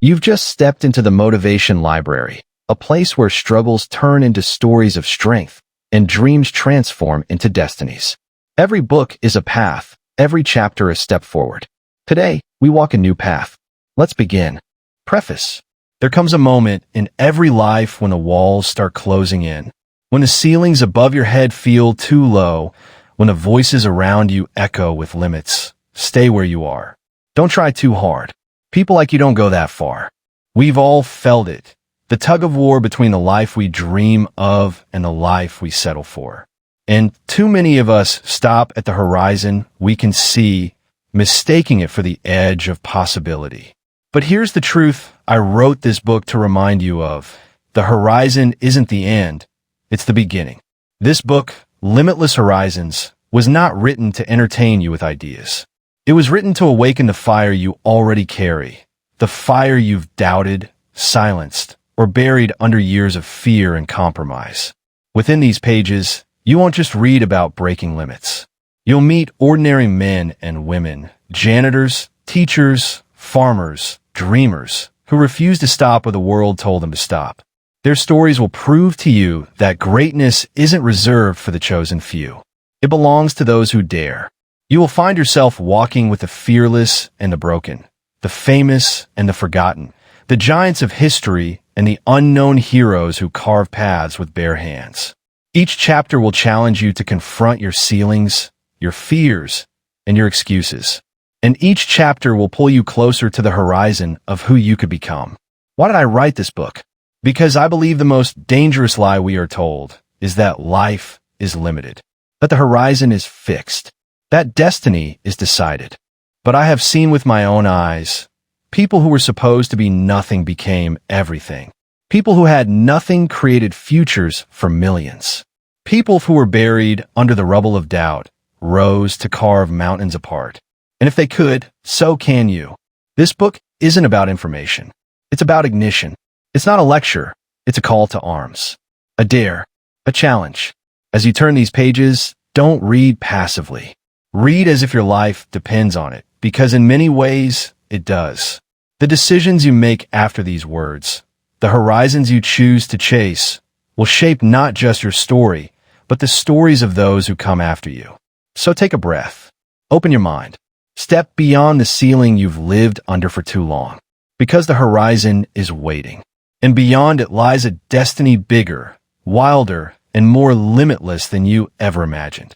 You've just stepped into the Motivation Library, a place where struggles turn into stories of strength and dreams transform into destinies. Every book is a path, every chapter a step forward. Today, we walk a new path. Let's begin. Preface. There comes a moment in every life when the walls start closing in, when the ceilings above your head feel too low, when the voices around you echo with limits. Stay where you are. Don't try too hard. People like you don't go that far. We've all felt it. The tug of war between the life we dream of and the life we settle for. And too many of us stop at the horizon we can see, mistaking it for the edge of possibility. But here's the truth I wrote this book to remind you of. The horizon isn't the end, it's the beginning. This book, Limitless Horizons, was not written to entertain you with ideas. It was written to awaken the fire you already carry, the fire you've doubted, silenced, or buried under years of fear and compromise. Within these pages, you won't just read about breaking limits. You'll meet ordinary men and women, janitors, teachers, farmers, dreamers, who refuse to stop where the world told them to stop. Their stories will prove to you that greatness isn't reserved for the chosen few. It belongs to those who dare. You will find yourself walking with the fearless and the broken, the famous and the forgotten, the giants of history and the unknown heroes who carve paths with bare hands. Each chapter will challenge you to confront your ceilings, your fears, and your excuses. And each chapter will pull you closer to the horizon of who you could become. Why did I write this book? Because I believe the most dangerous lie we are told is that life is limited, that the horizon is fixed, that destiny is decided. But I have seen with my own eyes, people who were supposed to be nothing became everything. People who had nothing created futures for millions. People who were buried under the rubble of doubt rose to carve mountains apart. And if they could, so can you. This book isn't about information. It's about ignition. It's not a lecture. It's a call to arms. A dare. A challenge. As you turn these pages, don't read passively. Read as if your life depends on it, because in many ways, it does. The decisions you make after these words, the horizons you choose to chase, will shape not just your story, but the stories of those who come after you. So take a breath. Open your mind. Step beyond the ceiling you've lived under for too long, because the horizon is waiting. And beyond it lies a destiny bigger, wilder, and more limitless than you ever imagined.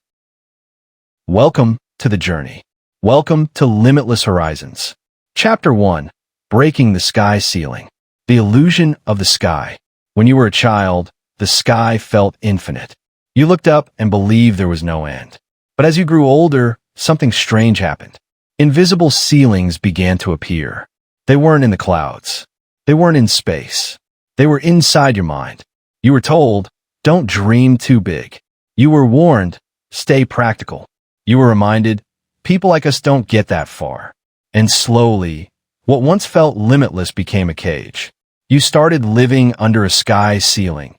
Welcome to the journey. Welcome to Limitless Horizons. Chapter 1. Breaking the Sky Ceiling. The illusion of the sky. When you were a child, the sky felt infinite. You looked up and believed there was no end. But as you grew older, something strange happened. Invisible ceilings began to appear. They weren't in the clouds. They weren't in space. They were inside your mind. You were told, don't dream too big. You were warned, stay practical. You were reminded, people like us don't get that far. And slowly, what once felt limitless became a cage. You started living under a sky ceiling,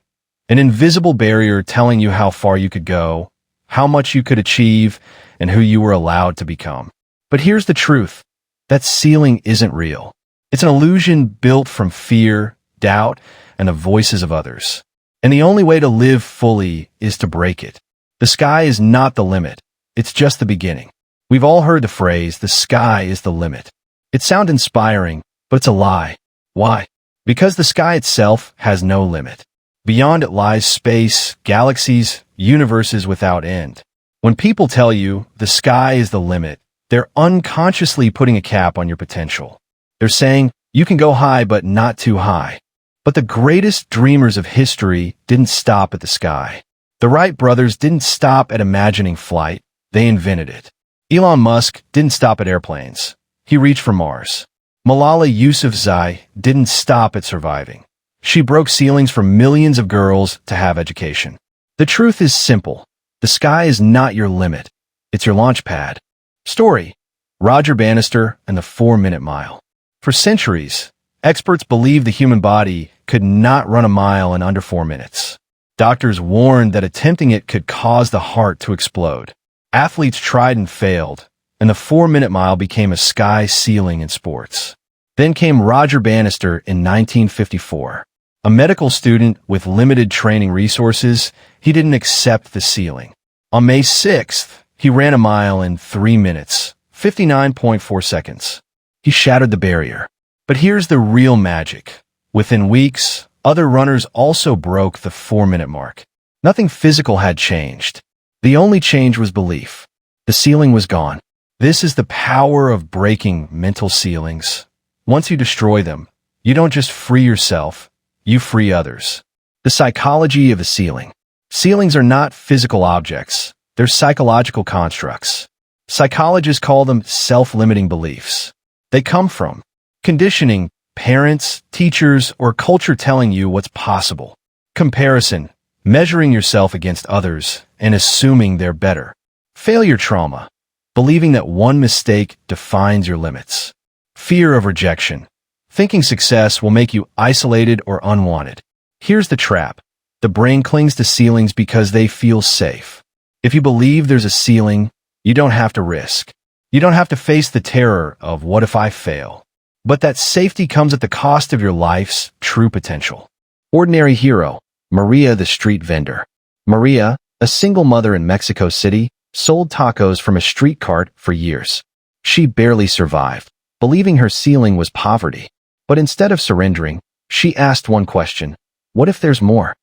an invisible barrier telling you how far you could go, how much you could achieve, and who you were allowed to become. But here's the truth. That ceiling isn't real. It's an illusion built from fear, doubt, and the voices of others. And the only way to live fully is to break it. The sky is not the limit. It's just the beginning. We've all heard the phrase, the sky is the limit. It sounds inspiring, but it's a lie. Why? Because the sky itself has no limit. Beyond it lies space, galaxies, universes without end. When people tell you the sky is the limit, they're unconsciously putting a cap on your potential. They're saying you can go high, but not too high. But the greatest dreamers of history didn't stop at the sky. The Wright brothers didn't stop at imagining flight. They invented it. Elon Musk didn't stop at airplanes. He reached for Mars. Malala Yousafzai didn't stop at surviving. She broke ceilings for millions of girls to have education. The truth is simple. The sky is not your limit. It's your launch pad. Story: Roger Bannister and the 4-Minute Mile. For centuries, experts believed the human body could not run a mile in under 4 minutes. Doctors warned that attempting it could cause the heart to explode. Athletes tried and failed, and the 4-minute mile became a sky ceiling in sports. Then came Roger Bannister in 1954. A medical student with limited training resources, he didn't accept the ceiling. On May 6th, he ran a mile in 3 minutes, 59.4 seconds. He shattered the barrier. But here's the real magic. Within weeks, other runners also broke the 4-minute mark. Nothing physical had changed. The only change was belief. The ceiling was gone. This is the power of breaking mental ceilings. Once you destroy them, you don't just free yourself, you free others. The psychology of a ceiling. Ceilings are not physical objects. They're psychological constructs. Psychologists call them self-limiting beliefs. They come from conditioning, parents, teachers, or culture telling you what's possible. Comparison, measuring yourself against others and assuming they're better. Failure trauma, believing that one mistake defines your limits. Fear of rejection, thinking success will make you isolated or unwanted. Here's the trap. The brain clings to ceilings because they feel safe. If you believe there's a ceiling, you don't have to risk. You don't have to face the terror of what if I fail. But that safety comes at the cost of your life's true potential. Ordinary hero, Maria the street vendor. Maria, a single mother in Mexico City, sold tacos from a street cart for years. She barely survived, believing her ceiling was poverty. But instead of surrendering, she asked one question: what if there's more?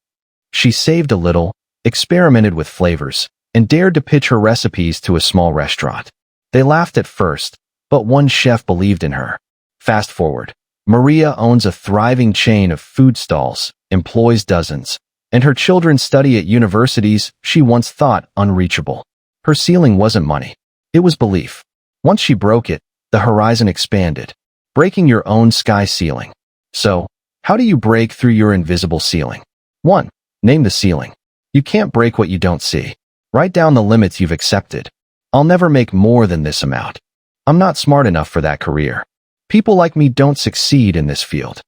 She saved a little, experimented with flavors, and dared to pitch her recipes to a small restaurant. They laughed at first, but one chef believed in her. Fast forward, Maria owns a thriving chain of food stalls, employs dozens, and her children study at universities she once thought unreachable. Her ceiling wasn't money. It was belief. Once she broke it, the horizon expanded, breaking your own sky ceiling. So, how do you break through your invisible ceiling? 1. Name the ceiling. You can't break what you don't see. Write down the limits you've accepted. I'll never make more than this amount. I'm not smart enough for that career. People like me don't succeed in this field.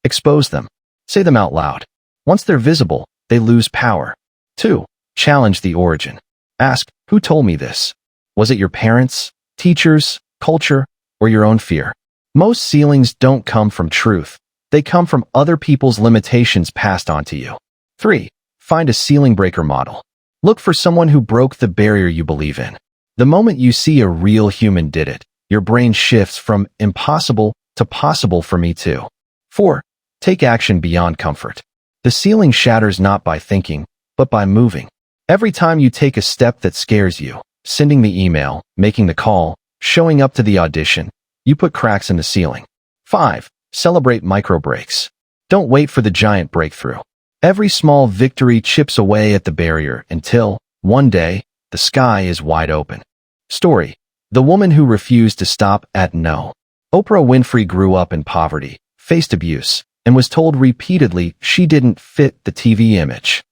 Expose them. Say them out loud. Once they're visible, they lose power. 2. Challenge the origin. Ask, who told me this? Was it your parents, teachers, culture, or your own fear? Most ceilings don't come from truth. They come from other people's limitations passed on to you. 3. Find a ceiling breaker model. Look for someone who broke the barrier you believe in. The moment you see a real human did it, your brain shifts from impossible to possible for me too. 4. Take action beyond comfort. The ceiling shatters not by thinking, but by moving. Every time you take a step that scares you, sending the email, making the call, showing up to the audition, you put cracks in the ceiling. 5. Celebrate micro breaks. Don't wait for the giant breakthrough. Every small victory chips away at the barrier until, one day, the sky is wide open. Story: the woman who refused to stop at no. Oprah Winfrey grew up in poverty, faced abuse, and was told repeatedly she didn't fit the TV image.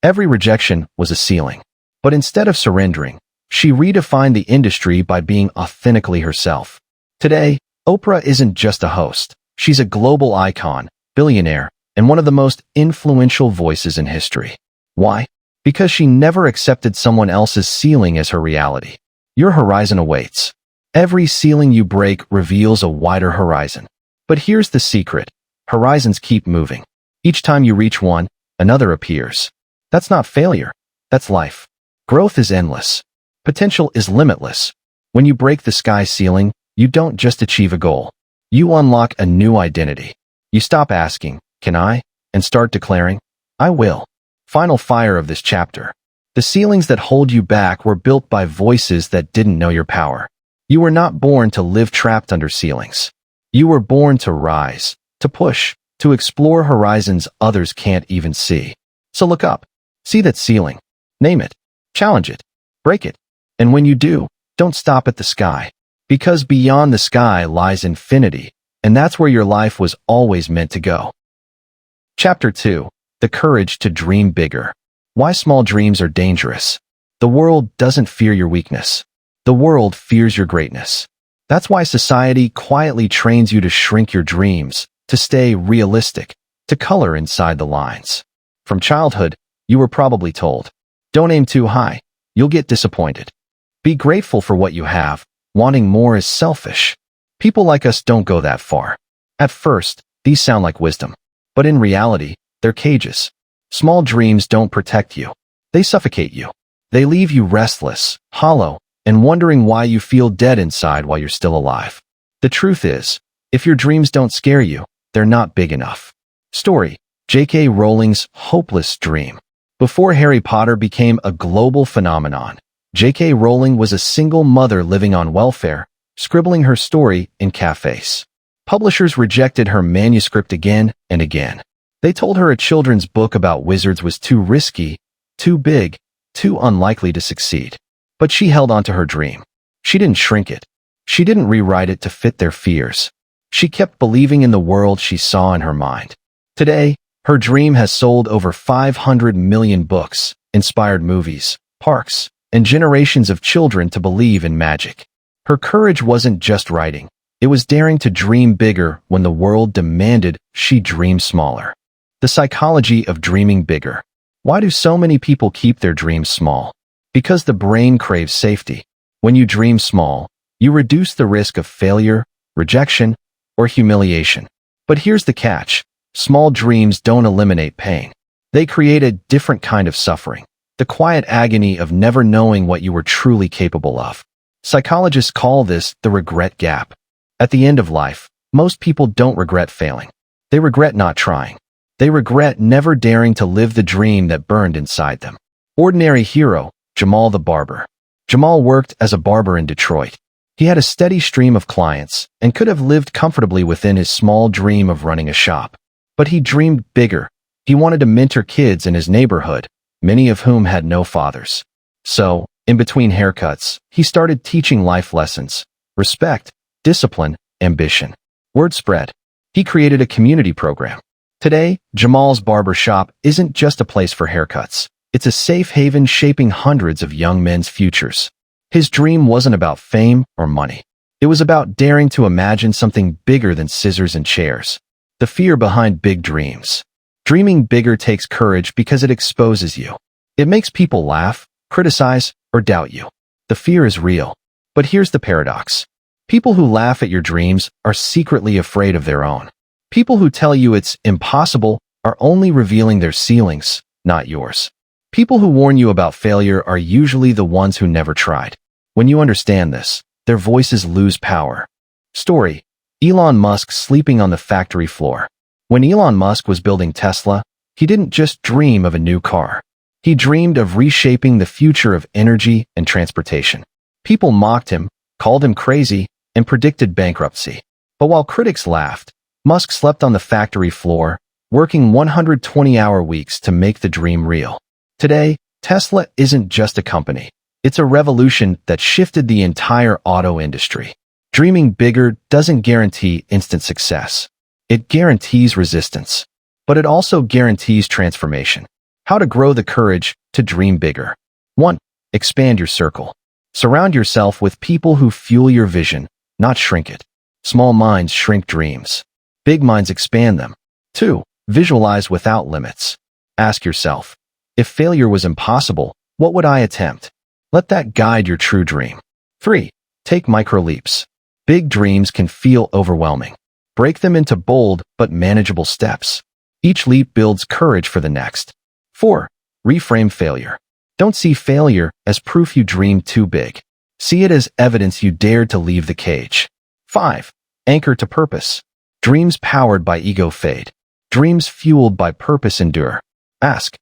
Every rejection was a ceiling. But instead of surrendering, she redefined the industry by being authentically herself. Today, Oprah isn't just a host. She's a global icon, billionaire, and one of the most influential voices in history. Why? Because she never accepted someone else's ceiling as her reality. Your horizon awaits. Every ceiling you break reveals a wider horizon. But here's the secret. Horizons keep moving. Each time you reach one, another appears. That's not failure. That's life. Growth is endless. Potential is limitless. When you break the sky ceiling, you don't just achieve a goal. You unlock a new identity. You stop asking, "Can I?" and start declaring, "I will." Final fire of this chapter. The ceilings that hold you back were built by voices that didn't know your power. You were not born to live trapped under ceilings. You were born to rise, to push, to explore horizons others can't even see. So look up. See that ceiling. Name it. Challenge it. Break it. And when you do, don't stop at the sky. Because beyond the sky lies infinity, and that's where your life was always meant to go. Chapter 2. The Courage to Dream Bigger. Why small dreams are dangerous. The world doesn't fear your weakness. The world fears your greatness. That's why society quietly trains you to shrink your dreams, to stay realistic, to color inside the lines. From childhood, you were probably told, don't aim too high, you'll get disappointed. Be grateful for what you have, wanting more is selfish. People like us don't go that far. At first, these sound like wisdom. But in reality, they're cages. Small dreams don't protect you. They suffocate you. They leave you restless, hollow, and wondering why you feel dead inside while you're still alive. The truth is, if your dreams don't scare you, they're not big enough. Story: J.K. Rowling's hopeless dream. Before Harry Potter became a global phenomenon, J.K. Rowling was a single mother living on welfare, scribbling her story in cafes. Publishers rejected her manuscript again and again. They told her a children's book about wizards was too risky, too big, too unlikely to succeed. But she held on to her dream. She didn't shrink it. She didn't rewrite it to fit their fears. She kept believing in the world she saw in her mind. Today, her dream has sold over 500 million books, inspired movies, parks, and generations of children to believe in magic. Her courage wasn't just writing. It was daring to dream bigger when the world demanded she dream smaller. The psychology of dreaming bigger. Why do so many people keep their dreams small? Because the brain craves safety. When you dream small, you reduce the risk of failure, rejection, or humiliation. But here's the catch. Small dreams don't eliminate pain. They create a different kind of suffering. The quiet agony of never knowing what you were truly capable of. Psychologists call this the regret gap. At the end of life, most people don't regret failing. They regret not trying. They regret never daring to live the dream that burned inside them. Ordinary hero, Jamal the barber. Jamal worked as a barber in Detroit. He had a steady stream of clients and could have lived comfortably within his small dream of running a shop. But he dreamed bigger. He wanted to mentor kids in his neighborhood, many of whom had no fathers. So, in between haircuts, he started teaching life lessons: respect, discipline, ambition. Word spread. He created a community program. Today, Jamal's barber shop isn't just a place for haircuts. It's a safe haven shaping hundreds of young men's futures. His dream wasn't about fame or money. It was about daring to imagine something bigger than scissors and chairs. The fear behind big dreams. Dreaming bigger takes courage because it exposes you. It makes people laugh, criticize, or doubt you. The fear is real. But here's the paradox. People who laugh at your dreams are secretly afraid of their own. People who tell you it's impossible are only revealing their ceilings, not yours. People who warn you about failure are usually the ones who never tried. When you understand this, their voices lose power. Story: Elon Musk sleeping on the factory floor. When Elon Musk was building Tesla, he didn't just dream of a new car. He dreamed of reshaping the future of energy and transportation. People mocked him, called him crazy, and predicted bankruptcy. But while critics laughed, Musk slept on the factory floor, working 120-hour weeks to make the dream real. Today, Tesla isn't just a company. It's a revolution that shifted the entire auto industry. Dreaming bigger doesn't guarantee instant success. It guarantees resistance. But it also guarantees transformation. How to grow the courage to dream bigger. 1. Expand your circle. Surround yourself with people who fuel your vision, not shrink it. Small minds shrink dreams. Big minds expand them. 2. Visualize without limits. Ask yourself, if failure was impossible, what would I attempt? Let that guide your true dream. 3. Take micro leaps. Big dreams can feel overwhelming. Break them into bold but manageable steps. Each leap builds courage for the next. 4. Reframe failure. Don't see failure as proof you dreamed too big. See it as evidence you dared to leave the cage. 5. Anchor to purpose. Dreams powered by ego fade. Dreams fueled by purpose endure. Ask,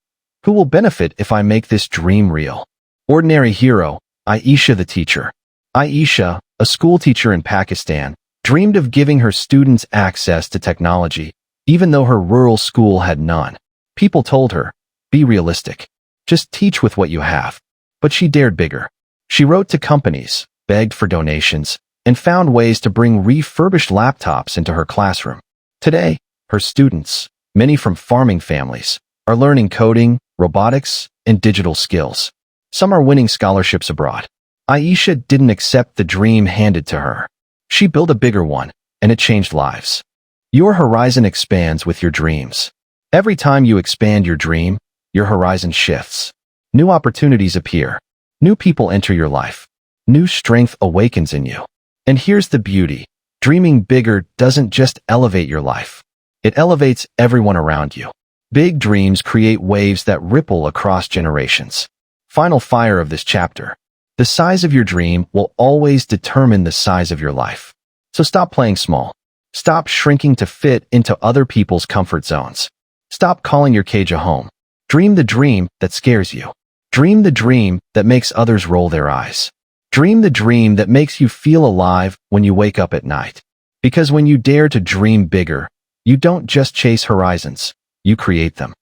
who will benefit if I make this dream real? Ordinary hero, Aisha the teacher. Aisha, a school teacher in Pakistan, dreamed of giving her students access to technology, even though her rural school had none. People told her, be realistic. Just teach with what you have. But she dared bigger. She wrote to companies, begged for donations, and found ways to bring refurbished laptops into her classroom. Today, her students, many from farming families, are learning coding, robotics, and digital skills. Some are winning scholarships abroad. Aisha didn't accept the dream handed to her. She built a bigger one, and it changed lives. Your horizon expands with your dreams. Every time you expand your dream, your horizon shifts. New opportunities appear. New people enter your life. New strength awakens in you. And here's the beauty. Dreaming bigger doesn't just elevate your life. It elevates everyone around you. Big dreams create waves that ripple across generations. Final fire of this chapter. The size of your dream will always determine the size of your life. So stop playing small. Stop shrinking to fit into other people's comfort zones. Stop calling your cage a home. Dream the dream that scares you. Dream the dream that makes others roll their eyes. Dream the dream that makes you feel alive when you wake up at night. Because when you dare to dream bigger, you don't just chase horizons, you create them.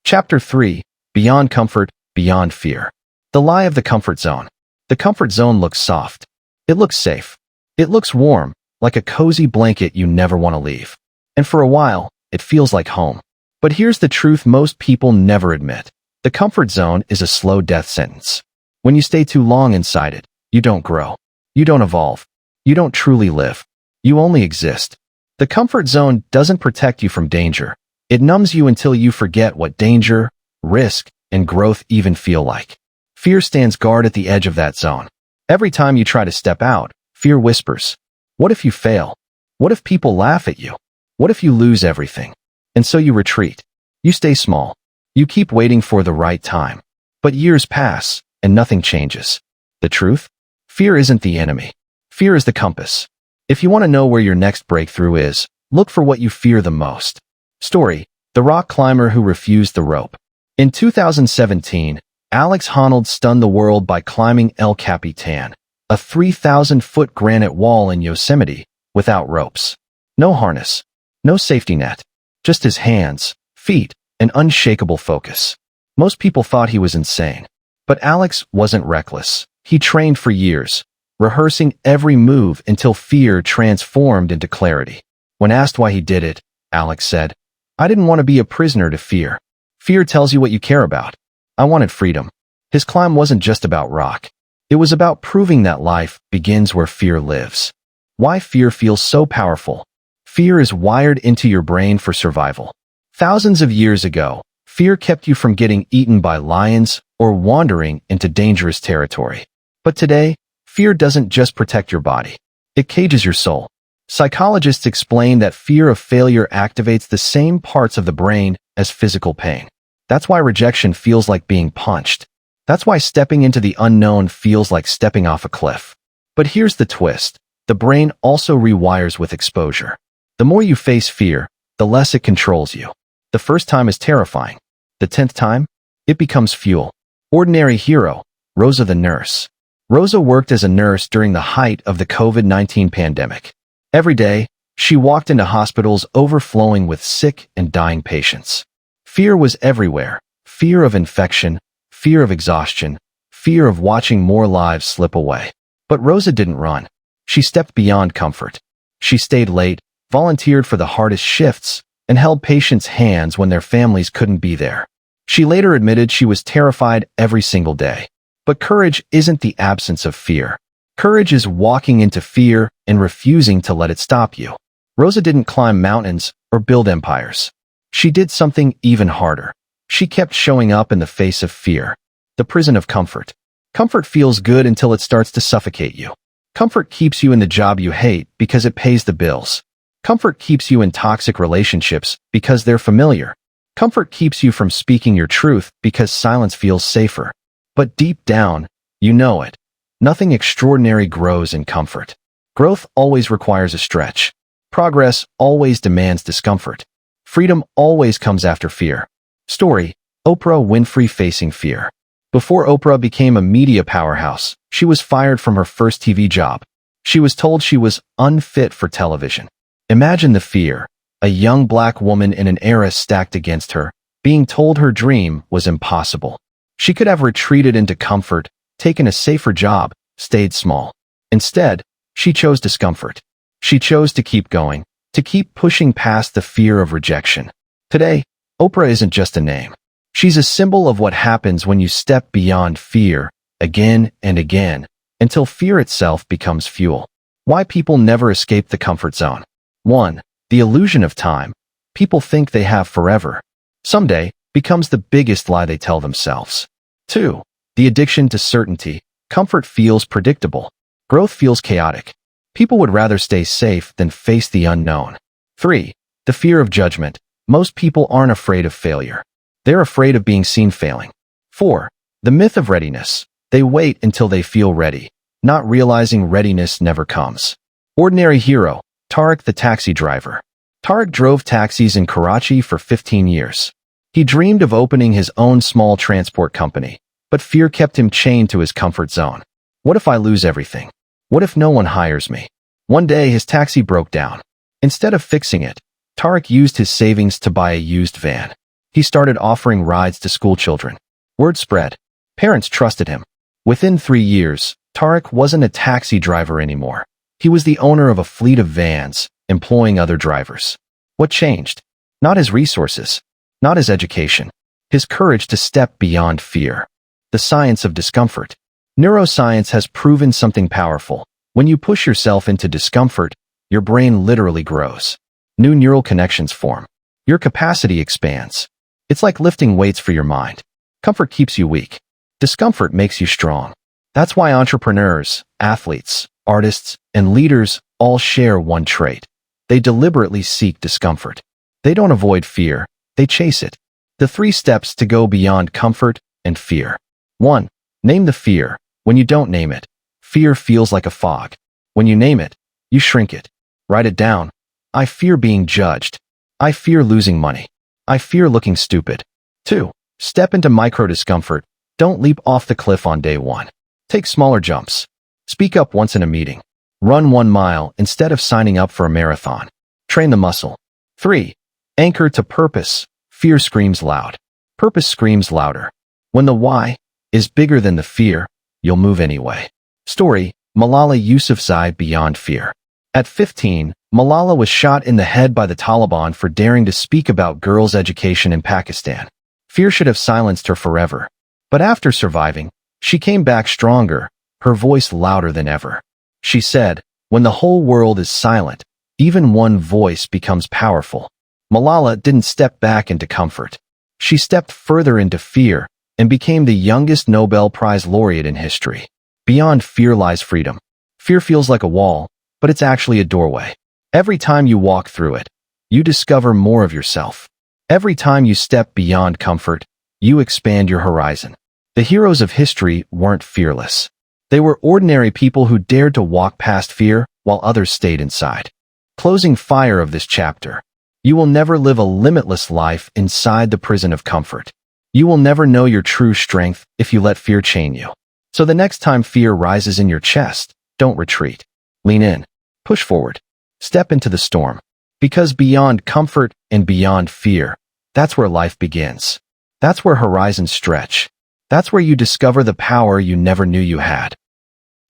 Chapter 3. Beyond Comfort, Beyond Fear. The lie of the comfort zone. The comfort zone looks soft. It looks safe. It looks warm, like a cozy blanket you never want to leave. And for a while, it feels like home. But here's the truth most people never admit. The comfort zone is a slow death sentence. When you stay too long inside it, you don't grow. You don't evolve. You don't truly live. You only exist. The comfort zone doesn't protect you from danger. It numbs you until you forget what danger, risk, and growth even feel like. Fear stands guard at the edge of that zone. Every time you try to step out, fear whispers, "What if you fail? What if people laugh at you? What if you lose everything?" And so you retreat. You stay small. You keep waiting for the right time. But years pass, and nothing changes. The truth? Fear isn't the enemy. Fear is the compass. If you want to know where your next breakthrough is, look for what you fear the most. Story: The rock climber who refused the rope. In 2017, Alex Honnold stunned the world by climbing El Capitan, a 3,000-foot granite wall in Yosemite, without ropes. No harness. No safety net. Just his hands, feet, and unshakable focus. Most people thought he was insane. But Alex wasn't reckless. He trained for years, rehearsing every move until fear transformed into clarity. When asked why he did it, Alex said, "I didn't want to be a prisoner to fear. Fear tells you what you care about. I wanted freedom." His climb wasn't just about rock. It was about proving that life begins where fear lives. Why fear feels so powerful? Fear is wired into your brain for survival. Thousands of years ago, fear kept you from getting eaten by lions or wandering into dangerous territory. But today, fear doesn't just protect your body. It cages your soul. Psychologists explain that fear of failure activates the same parts of the brain as physical pain. That's why rejection feels like being punched. That's why stepping into the unknown feels like stepping off a cliff. But here's the twist. The brain also rewires with exposure. The more you face fear, the less it controls you. The first time is terrifying. The 10th time, it becomes fuel. Ordinary hero, Rosa the nurse. Rosa worked as a nurse during the height of the COVID-19 pandemic. Every day, she walked into hospitals overflowing with sick and dying patients. Fear was everywhere. Fear of infection, fear of exhaustion, fear of watching more lives slip away. But Rosa didn't run. She stepped beyond comfort. She stayed late, volunteered for the hardest shifts, and held patients' hands when their families couldn't be there. She later admitted she was terrified every single day. But courage isn't the absence of fear. Courage is walking into fear and refusing to let it stop you. Rosa didn't climb mountains or build empires. She did something even harder. She kept showing up in the face of fear. The prison of comfort. Comfort feels good until it starts to suffocate you. Comfort keeps you in the job you hate because it pays the bills. Comfort keeps you in toxic relationships because they're familiar. Comfort keeps you from speaking your truth because silence feels safer. But deep down, you know it. Nothing extraordinary grows in comfort. Growth always requires a stretch. Progress always demands discomfort. Freedom always comes after fear. Story: Oprah Winfrey facing fear. Before Oprah became a media powerhouse, she was fired from her first TV job. She was told she was unfit for television. Imagine the fear. A young black woman in an era stacked against her, being told her dream was impossible. She could have retreated into comfort, taken a safer job, stayed small. Instead, she chose discomfort. She chose to keep going, to keep pushing past the fear of rejection. Today, Oprah isn't just a name. She's a symbol of what happens when you step beyond fear, again and again, until fear itself becomes fuel. Why people never escape the comfort zone. 1. The illusion of time. People think they have forever. Someday becomes the biggest lie they tell themselves. 2. The addiction to certainty. Comfort feels predictable. Growth feels chaotic. People would rather stay safe than face the unknown. 3. The fear of judgment. Most people aren't afraid of failure. They're afraid of being seen failing. 4. The myth of readiness. They wait until they feel ready, not realizing readiness never comes. Ordinary hero, Tariq the taxi driver. Tariq drove taxis in Karachi for 15 years. He dreamed of opening his own small transport company, but fear kept him chained to his comfort zone. What if I lose everything? What if no one hires me? One day his taxi broke down. Instead of fixing it, Tariq used his savings to buy a used van. He started offering rides to school children. Word spread. Parents trusted him. Within 3 years, Tariq wasn't a taxi driver anymore. He was the owner of a fleet of vans, employing other drivers. What changed? Not his resources, not his education, his courage to step beyond fear. The science of discomfort. Neuroscience has proven something powerful. When you push yourself into discomfort, your brain literally grows. New neural connections form. Your capacity expands. It's like lifting weights for your mind. Comfort keeps you weak. Discomfort makes you strong. That's why entrepreneurs, athletes, artists, and leaders all share one trait. They deliberately seek discomfort. They don't avoid fear, they chase it. The 3 steps to go beyond comfort and fear. 1. Name the fear. When you don't name it, fear feels like a fog. When you name it, you shrink it. Write it down. I fear being judged. I fear losing money. I fear looking stupid. 2. Step into micro-discomfort. Don't leap off the cliff on day 1. Take smaller jumps. Speak up once in a meeting. Run 1 mile instead of signing up for a marathon. Train the muscle. 3. Anchor to purpose. Fear screams loud. Purpose screams louder. When the why is bigger than the fear, you'll move anyway. Story: Malala Yousafzai Beyond Fear. At 15, Malala was shot in the head by the Taliban for daring to speak about girls' education in Pakistan. Fear should have silenced her forever. But after surviving, she came back stronger, her voice louder than ever. She said, "When the whole world is silent, even one voice becomes powerful." Malala didn't step back into comfort. She stepped further into fear and became the youngest Nobel Prize laureate in history. Beyond fear lies freedom. Fear feels like a wall, but it's actually a doorway. Every time you walk through it, you discover more of yourself. Every time you step beyond comfort, you expand your horizon. The heroes of history weren't fearless. They were ordinary people who dared to walk past fear while others stayed inside. Closing fire of this chapter. You will never live a limitless life inside the prison of comfort. You will never know your true strength if you let fear chain you. So the next time fear rises in your chest, don't retreat. Lean in. Push forward. Step into the storm. Because beyond comfort and beyond fear, that's where life begins. That's where horizons stretch. That's where you discover the power you never knew you had.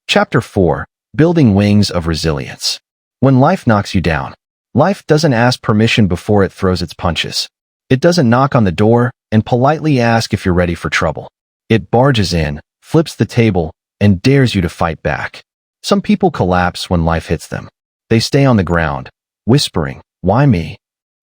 Chapter 4. Building Wings of Resilience. When life knocks you down, life doesn't ask permission before it throws its punches. It doesn't knock on the door and politely ask if you're ready for trouble. It barges in, flips the table, and dares you to fight back. Some people collapse when life hits them. They stay on the ground, whispering, "Why me?"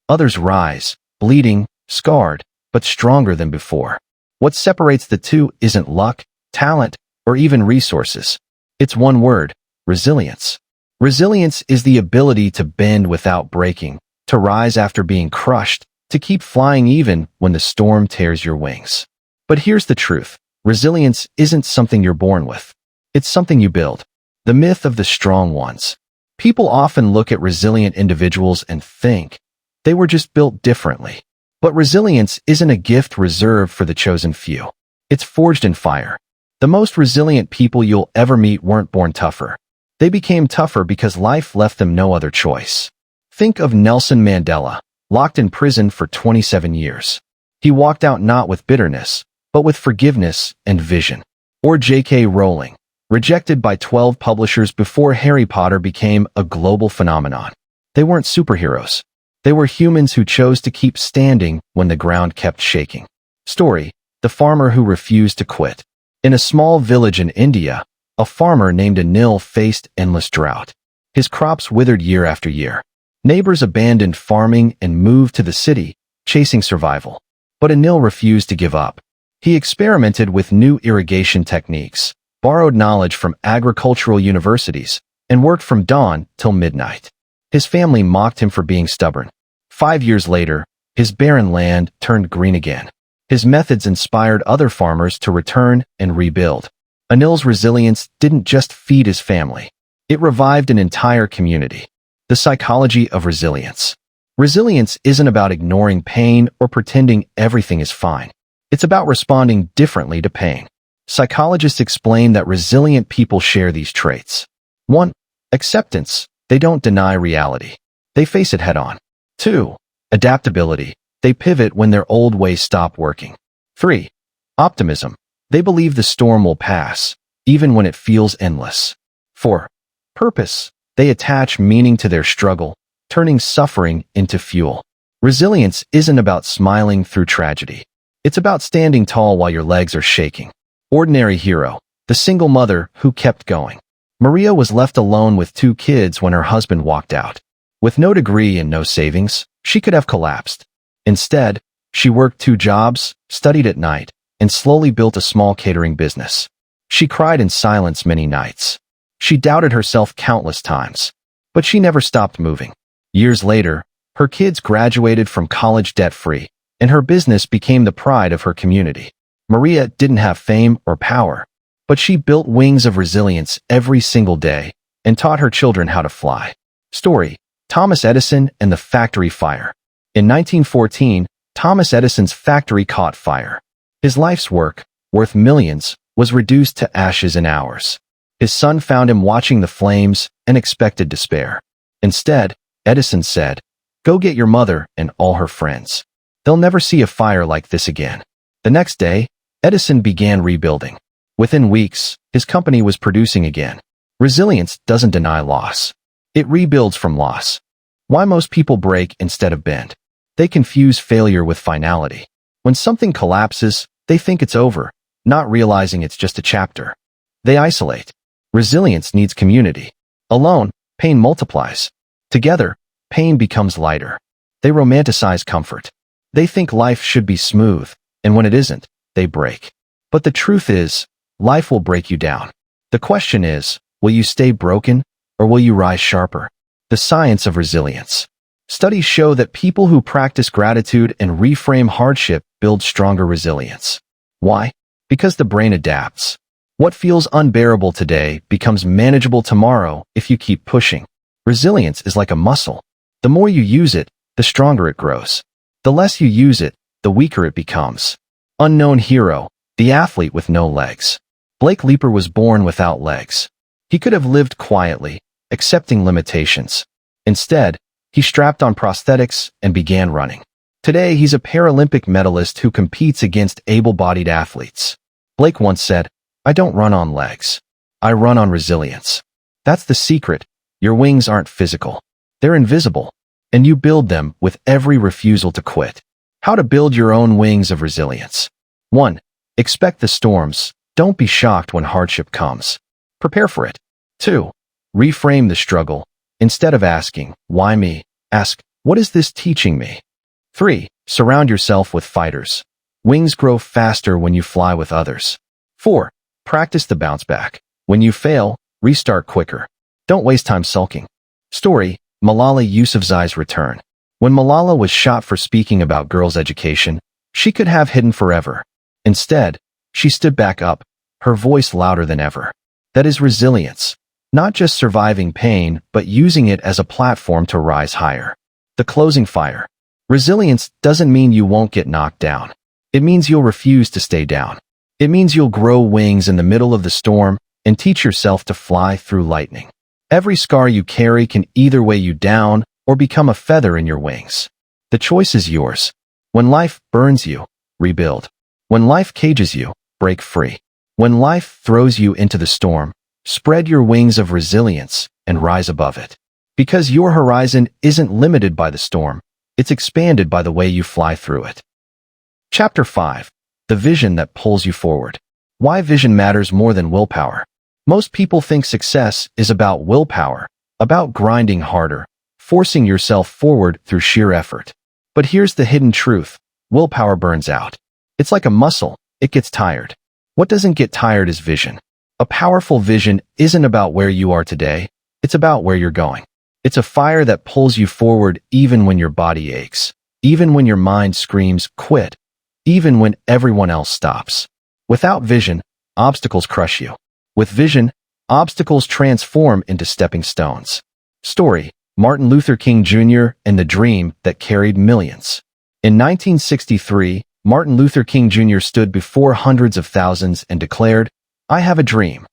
Others rise, bleeding, scarred, but stronger than before. What separates the two isn't luck, talent, or even resources. It's one word: resilience. Resilience is the ability to bend without breaking, to rise after being crushed, to keep flying even when the storm tears your wings. But here's the truth. Resilience isn't something you're born with. It's something you build. The myth of the strong ones. People often look at resilient individuals and think they were just built differently. But resilience isn't a gift reserved for the chosen few. It's forged in fire. The most resilient people you'll ever meet weren't born tougher. They became tougher because life left them no other choice. Think of Nelson Mandela, locked in prison for 27 years. He walked out not with bitterness, but with forgiveness and vision. Or J.K. Rowling, rejected by 12 publishers before Harry Potter became a global phenomenon. They weren't superheroes. They were humans who chose to keep standing when the ground kept shaking. Story: the farmer who refused to quit. In a small village in India, a farmer named Anil faced endless drought. His crops withered year after year. Neighbors abandoned farming and moved to the city, chasing survival. But Anil refused to give up. He experimented with new irrigation techniques, borrowed knowledge from agricultural universities, and worked from dawn till midnight. His family mocked him for being stubborn. 5 years later, his barren land turned green again. His methods inspired other farmers to return and rebuild. Anil's resilience didn't just feed his family. It revived an entire community. The psychology of resilience. Resilience isn't about ignoring pain or pretending everything is fine. It's about responding differently to pain. Psychologists explain that resilient people share these traits. 1. Acceptance. They don't deny reality. They face it head-on. 2. Adaptability. They pivot when their old ways stop working. 3. Optimism. They believe the storm will pass, even when it feels endless. 4. Purpose. They attach meaning to their struggle, turning suffering into fuel. Resilience isn't about smiling through tragedy. It's about standing tall while your legs are shaking. Ordinary hero. The single mother who kept going. Maria was left alone with 2 kids when her husband walked out. With no degree and no savings, she could have collapsed. Instead, she worked 2 jobs, studied at night, and slowly built a small catering business. She cried in silence many nights. She doubted herself countless times. But she never stopped moving. Years later, her kids graduated from college debt-free, and her business became the pride of her community. Maria didn't have fame or power, but she built wings of resilience every single day and taught her children how to fly. Story: Thomas Edison and the factory fire. In 1914, Thomas Edison's factory caught fire. His life's work, worth millions, was reduced to ashes in hours. His son found him watching the flames and expected despair. Instead, Edison said, "Go get your mother and all her friends. They'll never see a fire like this again." The next day, Edison began rebuilding. Within weeks, his company was producing again. Resilience doesn't deny loss. It rebuilds from loss. Why most people break instead of bend? They confuse failure with finality. When something collapses, they think it's over, not realizing it's just a chapter. They isolate. Resilience needs community. Alone, pain multiplies. Together, pain becomes lighter. They romanticize comfort. They think life should be smooth, and when it isn't, they break. But the truth is, life will break you down. The question is, will you stay broken, or will you rise sharper? The science of resilience. Studies show that people who practice gratitude and reframe hardship build stronger resilience. Why? Because the brain adapts. What feels unbearable today becomes manageable tomorrow if you keep pushing. Resilience is like a muscle. The more you use it, the stronger it grows. The less you use it, the weaker it becomes. Unknown hero, the athlete with no legs. Blake Leeper was born without legs. He could have lived quietly, accepting limitations. Instead, he strapped on prosthetics and began running. Today, he's a Paralympic medalist who competes against able-bodied athletes. Blake once said, "I don't run on legs. I run on resilience." That's the secret. Your wings aren't physical. They're invisible, and you build them with every refusal to quit. How to build your own wings of resilience. 1. Expect the storms. Don't be shocked when hardship comes. Prepare for it. 2. Reframe the struggle. Instead of asking, "Why me?" ask, "What is this teaching me?" 3. Surround yourself with fighters. Wings grow faster when you fly with others. 4. Practice the bounce back. When you fail, restart quicker. Don't waste time sulking. Story: Malala Yousafzai's return. When Malala was shot for speaking about girls' education, she could have hidden forever. Instead, she stood back up, her voice louder than ever. That is resilience. Not just surviving pain, but using it as a platform to rise higher. The closing fire. Resilience doesn't mean you won't get knocked down. It means you'll refuse to stay down. It means you'll grow wings in the middle of the storm and teach yourself to fly through lightning. Every scar you carry can either weigh you down or become a feather in your wings. The choice is yours. When life burns you, rebuild. When life cages you, break free. When life throws you into the storm, spread your wings of resilience and rise above it. Because your horizon isn't limited by the storm, it's expanded by the way you fly through it. Chapter 5. The vision that pulls you forward. Why vision matters more than willpower. Most people think success is about willpower, about grinding harder, forcing yourself forward through sheer effort. But here's the hidden truth. Willpower burns out. It's like a muscle. It gets tired. What doesn't get tired is vision. A powerful vision isn't about where you are today. It's about where you're going. It's a fire that pulls you forward even when your body aches, even when your mind screams, quit, even when everyone else stops. Without vision, obstacles crush you. With vision, obstacles transform into stepping stones. Story: Martin Luther King Jr. and the dream that carried millions. In 1963, Martin Luther King Jr. stood before hundreds of thousands and declared, "I have a dream."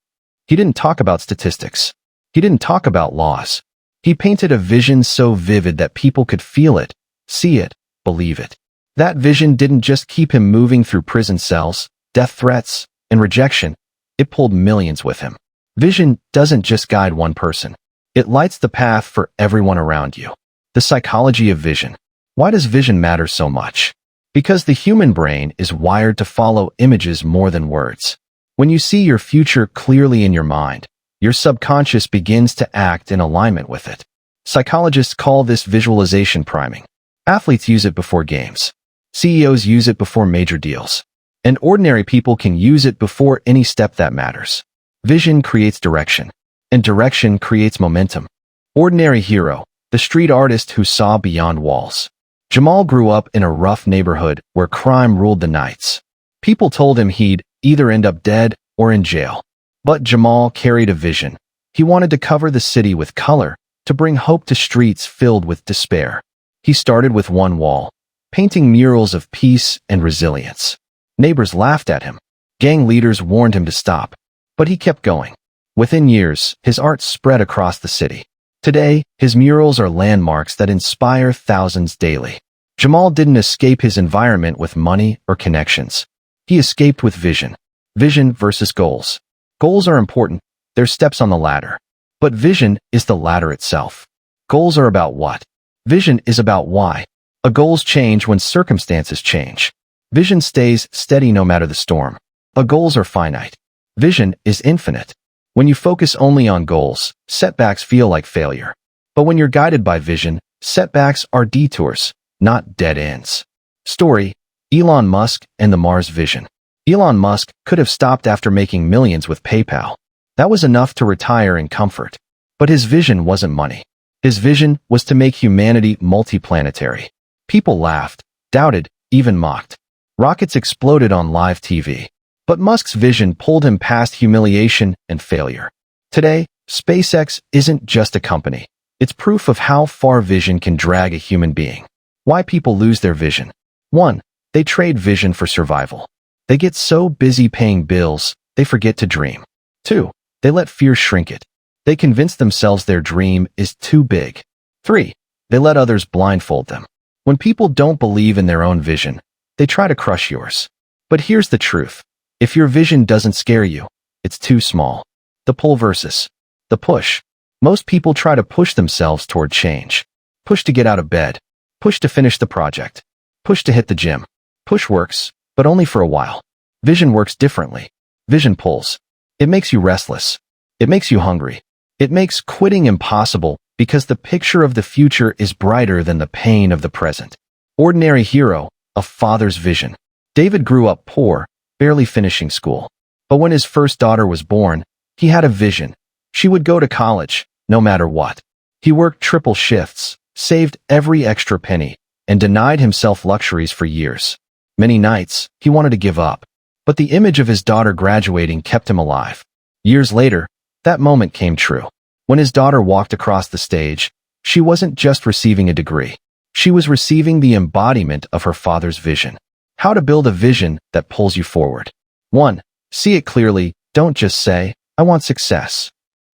He didn't talk about statistics. He didn't talk about laws. He painted a vision so vivid that people could feel it, see it, believe it. That vision didn't just keep him moving through prison cells, death threats, and rejection. It pulled millions with him. Vision doesn't just guide one person. It lights the path for everyone around you. The psychology of vision. Why does vision matter so much? Because the human brain is wired to follow images more than words. When you see your future clearly in your mind, your subconscious begins to act in alignment with it. Psychologists call this visualization priming. Athletes use it before games. CEOs use it before major deals. And ordinary people can use it before any step that matters. Vision creates direction, and direction creates momentum. Ordinary hero, the street artist who saw beyond walls. Jamal grew up in a rough neighborhood where crime ruled the nights. People told him he'd either end up dead or in jail. But Jamal carried a vision. He wanted to cover the city with color, to bring hope to streets filled with despair. He started with one wall, painting murals of peace and resilience. Neighbors laughed at him. Gang leaders warned him to stop. But he kept going. Within years, his art spread across the city. Today, his murals are landmarks that inspire thousands daily. Jamal didn't escape his environment with money or connections. He escaped with vision. Vision versus goals. Goals are important. They're steps on the ladder. But vision is the ladder itself. Goals are about what? Vision is about why. A goals change when circumstances change. Vision stays steady no matter the storm. But goals are finite. Vision is infinite. When you focus only on goals, setbacks feel like failure. But when you're guided by vision, setbacks are detours, not dead ends. Story: Elon Musk and the Mars Vision. Elon Musk could have stopped after making millions with PayPal. That was enough to retire in comfort. But his vision wasn't money. His vision was to make humanity multiplanetary. People laughed, doubted, even mocked. Rockets exploded on live TV. But Musk's vision pulled him past humiliation and failure. Today, SpaceX isn't just a company. It's proof of how far vision can drag a human being. Why people lose their vision. 1. They trade vision for survival. They get so busy paying bills, they forget to dream. 2. They let fear shrink it. They convince themselves their dream is too big. 3. They let others blindfold them. When people don't believe in their own vision, they try to crush yours. But here's the truth. If your vision doesn't scare you, it's too small. The pull versus the push. Most people try to push themselves toward change. Push to get out of bed. Push to finish the project. Push to hit the gym. Push works, but only for a while. Vision works differently. Vision pulls. It makes you restless. It makes you hungry. It makes quitting impossible because the picture of the future is brighter than the pain of the present. Ordinary hero, a father's vision. David grew up poor, barely finishing school. But when his first daughter was born, he had a vision. She would go to college, no matter what. He worked triple shifts, saved every extra penny, and denied himself luxuries for years. Many nights, he wanted to give up. But the image of his daughter graduating kept him alive. Years later, that moment came true. When his daughter walked across the stage, she wasn't just receiving a degree. She was receiving the embodiment of her father's vision. How to build a vision that pulls you forward. 1. See it clearly. Don't just say, "I want success."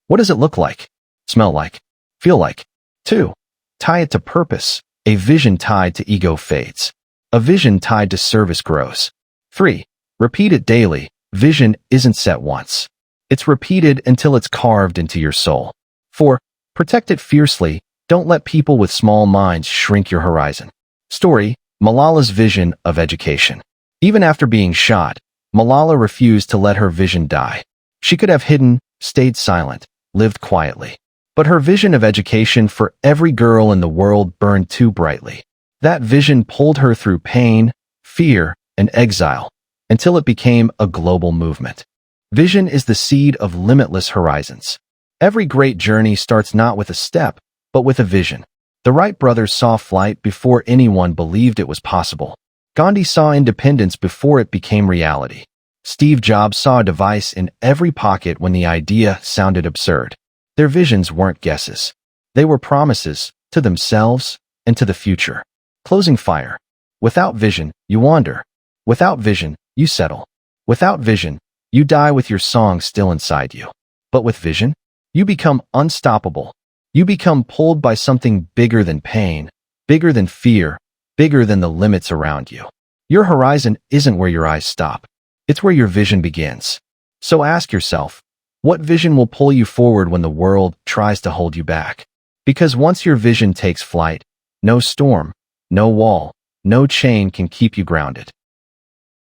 What does it look like? Smell like? Feel like? 2. Tie it to purpose. A vision tied to ego fades. A vision tied to service grows. 3. Repeat it daily. Vision isn't set once. It's repeated until it's carved into your soul. 4. Protect it fiercely. Don't let people with small minds shrink your horizon. Story: Malala's vision of education. Even after being shot, Malala refused to let her vision die. She could have hidden, stayed silent, lived quietly. But her vision of education for every girl in the world burned too brightly. That vision pulled her through pain, fear, and exile, until it became a global movement. Vision is the seed of limitless horizons. Every great journey starts not with a step, but with a vision. The Wright brothers saw flight before anyone believed it was possible. Gandhi saw independence before it became reality. Steve Jobs saw a device in every pocket when the idea sounded absurd. Their visions weren't guesses. They were promises, to themselves and to the future. Closing fire. Without vision, you wander. Without vision, you settle. Without vision, you die with your song still inside you. But with vision, you become unstoppable. You become pulled by something bigger than pain, bigger than fear, bigger than the limits around you. Your horizon isn't where your eyes stop. It's where your vision begins. So ask yourself, what vision will pull you forward when the world tries to hold you back? Because once your vision takes flight, no storm, no wall, no chain can keep you grounded.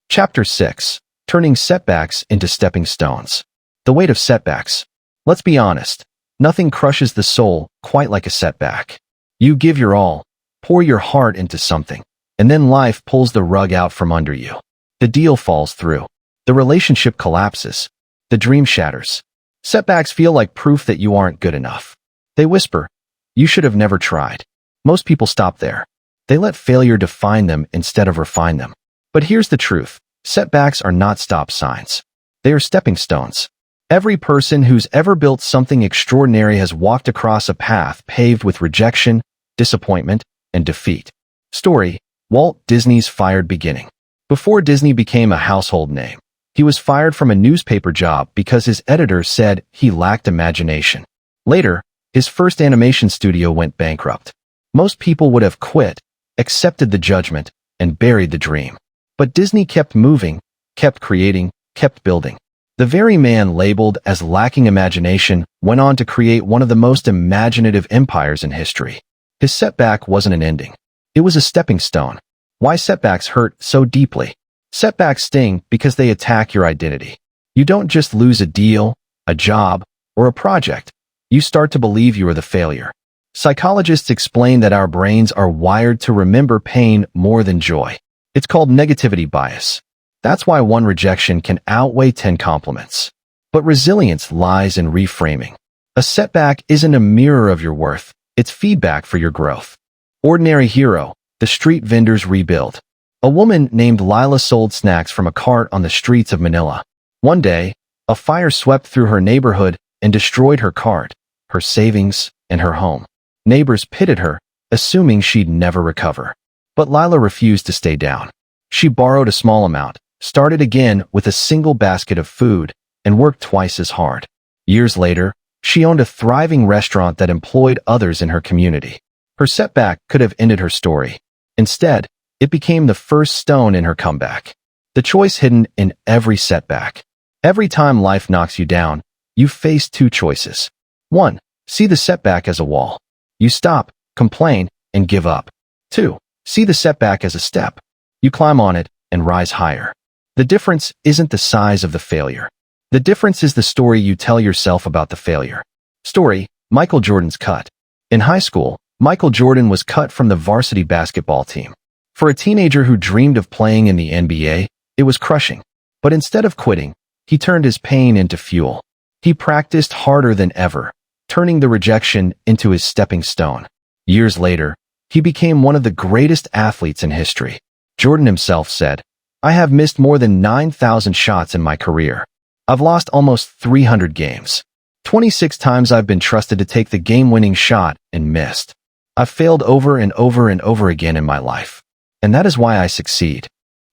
Chapter 6. Turning setbacks into stepping stones. The weight of setbacks. Let's be honest, nothing crushes the soul quite like a setback. You give your all, pour your heart into something, and then life pulls the rug out from under you. The deal falls through. The relationship collapses. The dream shatters. Setbacks feel like proof that you aren't good enough. They whisper, you should have never tried. Most people stop there. They let failure define them instead of refine them. But here's the truth. Setbacks are not stop signs. They are stepping stones. Every person who's ever built something extraordinary has walked across a path paved with rejection, disappointment, and defeat. Story: Walt Disney's fired beginning. Before Disney became a household name, he was fired from a newspaper job because his editor said he lacked imagination. Later, his first animation studio went bankrupt. Most people would have quit, accepted the judgment, and buried the dream. But Disney kept moving, kept creating, kept building. The very man labeled as lacking imagination went on to create one of the most imaginative empires in history. His setback wasn't an ending. It was a stepping stone. Why setbacks hurt so deeply? Setbacks sting because they attack your identity. You don't just lose a deal, a job, or a project. You start to believe you are the failure. Psychologists explain that our brains are wired to remember pain more than joy. It's called negativity bias. That's why one rejection can outweigh 10 compliments. But resilience lies in reframing. A setback isn't a mirror of your worth. It's feedback for your growth. Ordinary hero, the street vendors rebuild. A woman named Lila sold snacks from a cart on the streets of Manila. One day, a fire swept through her neighborhood and destroyed her cart, her savings, and her home. Neighbors pitied her, assuming she'd never recover. But Lila refused to stay down. She borrowed a small amount, started again with a single basket of food, and worked twice as hard. Years later, she owned a thriving restaurant that employed others in her community. Her setback could have ended her story. Instead, it became the first stone in her comeback. The choice hidden in every setback. Every time life knocks you down, you face two choices. 1. See the setback as a wall. You stop, complain, and give up. 2. See the setback as a step. You climb on it and rise higher. The difference isn't the size of the failure. The difference is the story you tell yourself about the failure. Story: Michael Jordan's cut. In high school, Michael Jordan was cut from the varsity basketball team. For a teenager who dreamed of playing in the NBA, it was crushing. But instead of quitting, he turned his pain into fuel. He practiced harder than ever, turning the rejection into his stepping stone. Years later, he became one of the greatest athletes in history. Jordan himself said, "I have missed more than 9,000 shots in my career. I've lost almost 300 games. 26 times I've been trusted to take the game-winning shot and missed. I've failed over and over and over again in my life. And that is why I succeed."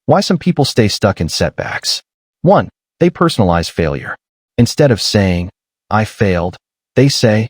Why some people stay stuck in setbacks. 1. They personalize failure. Instead of saying, "I failed," they say,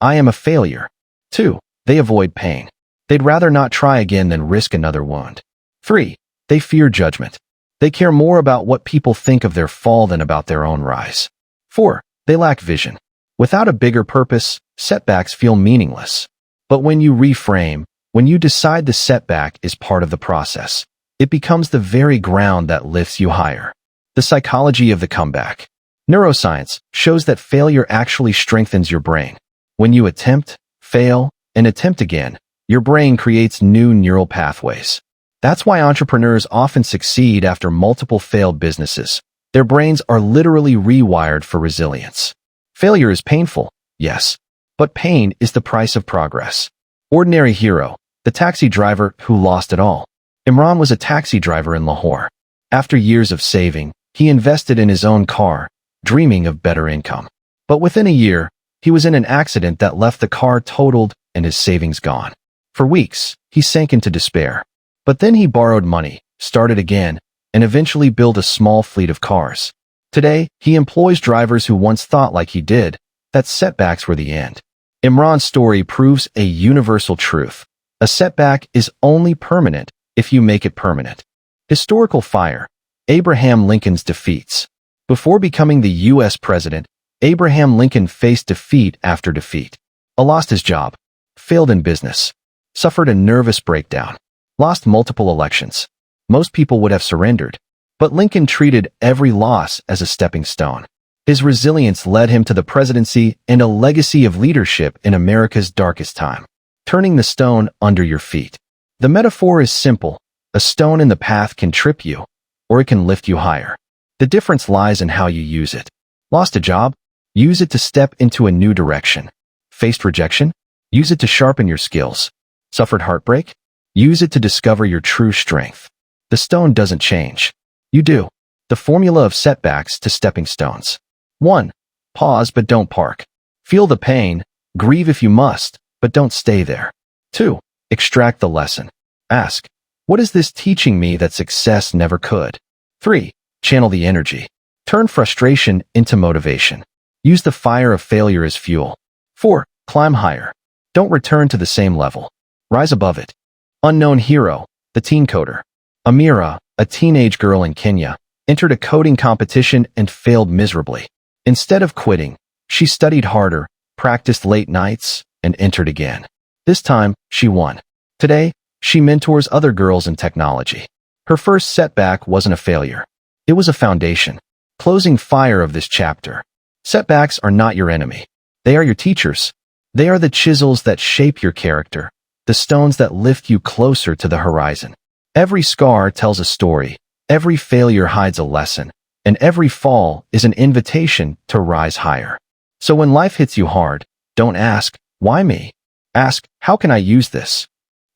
"I am a failure." 2. They avoid pain. They'd rather not try again than risk another wound. 3. They fear judgment. They care more about what people think of their fall than about their own rise. 4. They lack vision. Without a bigger purpose, setbacks feel meaningless. But when you reframe, when you decide the setback is part of the process, it becomes the very ground that lifts you higher. The psychology of the comeback. Neuroscience shows that failure actually strengthens your brain. When you attempt, fail, and attempt again, your brain creates new neural pathways. That's why entrepreneurs often succeed after multiple failed businesses. Their brains are literally rewired for resilience. Failure is painful, yes. But pain is the price of progress. Ordinary hero, the taxi driver who lost it all. Imran was a taxi driver in Lahore. After years of saving, he invested in his own car, dreaming of better income. But within a year, he was in an accident that left the car totaled and his savings gone. For weeks, he sank into despair. But then he borrowed money, started again, and eventually built a small fleet of cars. Today, he employs drivers who once thought like he did, that setbacks were the end. Imran's story proves a universal truth. A setback is only permanent if you make it permanent. Historical fire. Abraham Lincoln's defeats. Before becoming the U.S. president, Abraham Lincoln faced defeat after defeat. Lost his job, failed in business, suffered a nervous breakdown, lost multiple elections. Most people would have surrendered, but Lincoln treated every loss as a stepping stone. His resilience led him to the presidency and a legacy of leadership in America's darkest time. Turning the stone under your feet. The metaphor is simple. A stone in the path can trip you, or it can lift you higher. The difference lies in how you use it. Lost a job? Use it to step into a new direction. Faced rejection? Use it to sharpen your skills. Suffered heartbreak? Use it to discover your true strength. The stone doesn't change. You do. The formula of setbacks to stepping stones. 1. Pause but don't park. Feel the pain, grieve if you must, but don't stay there. 2. Extract the lesson. Ask, what is this teaching me that success never could? 3. Channel the energy. Turn frustration into motivation. Use the fire of failure as fuel. 4. Climb higher. Don't return to the same level. Rise above it. Unknown hero, the teen coder. Amira, a teenage girl in Kenya, entered a coding competition and failed miserably. Instead of quitting, she studied harder, practiced late nights, and entered again. This time, she won. Today, she mentors other girls in technology. Her first setback wasn't a failure. It was a foundation. Closing fire of this chapter. Setbacks are not your enemy. They are your teachers. They are the chisels that shape your character, the stones that lift you closer to the horizon. Every scar tells a story, every failure hides a lesson, and every fall is an invitation to rise higher. So when life hits you hard, don't ask, why me? Ask, how can I use this?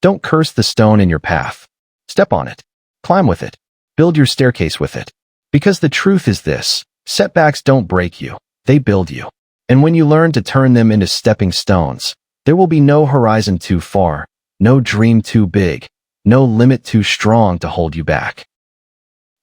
Don't curse the stone in your path. Step on it. Climb with it. Build your staircase with it. Because the truth is this, setbacks don't break you, they build you. And when you learn to turn them into stepping stones, there will be no horizon too far, no dream too big, no limit too strong to hold you back.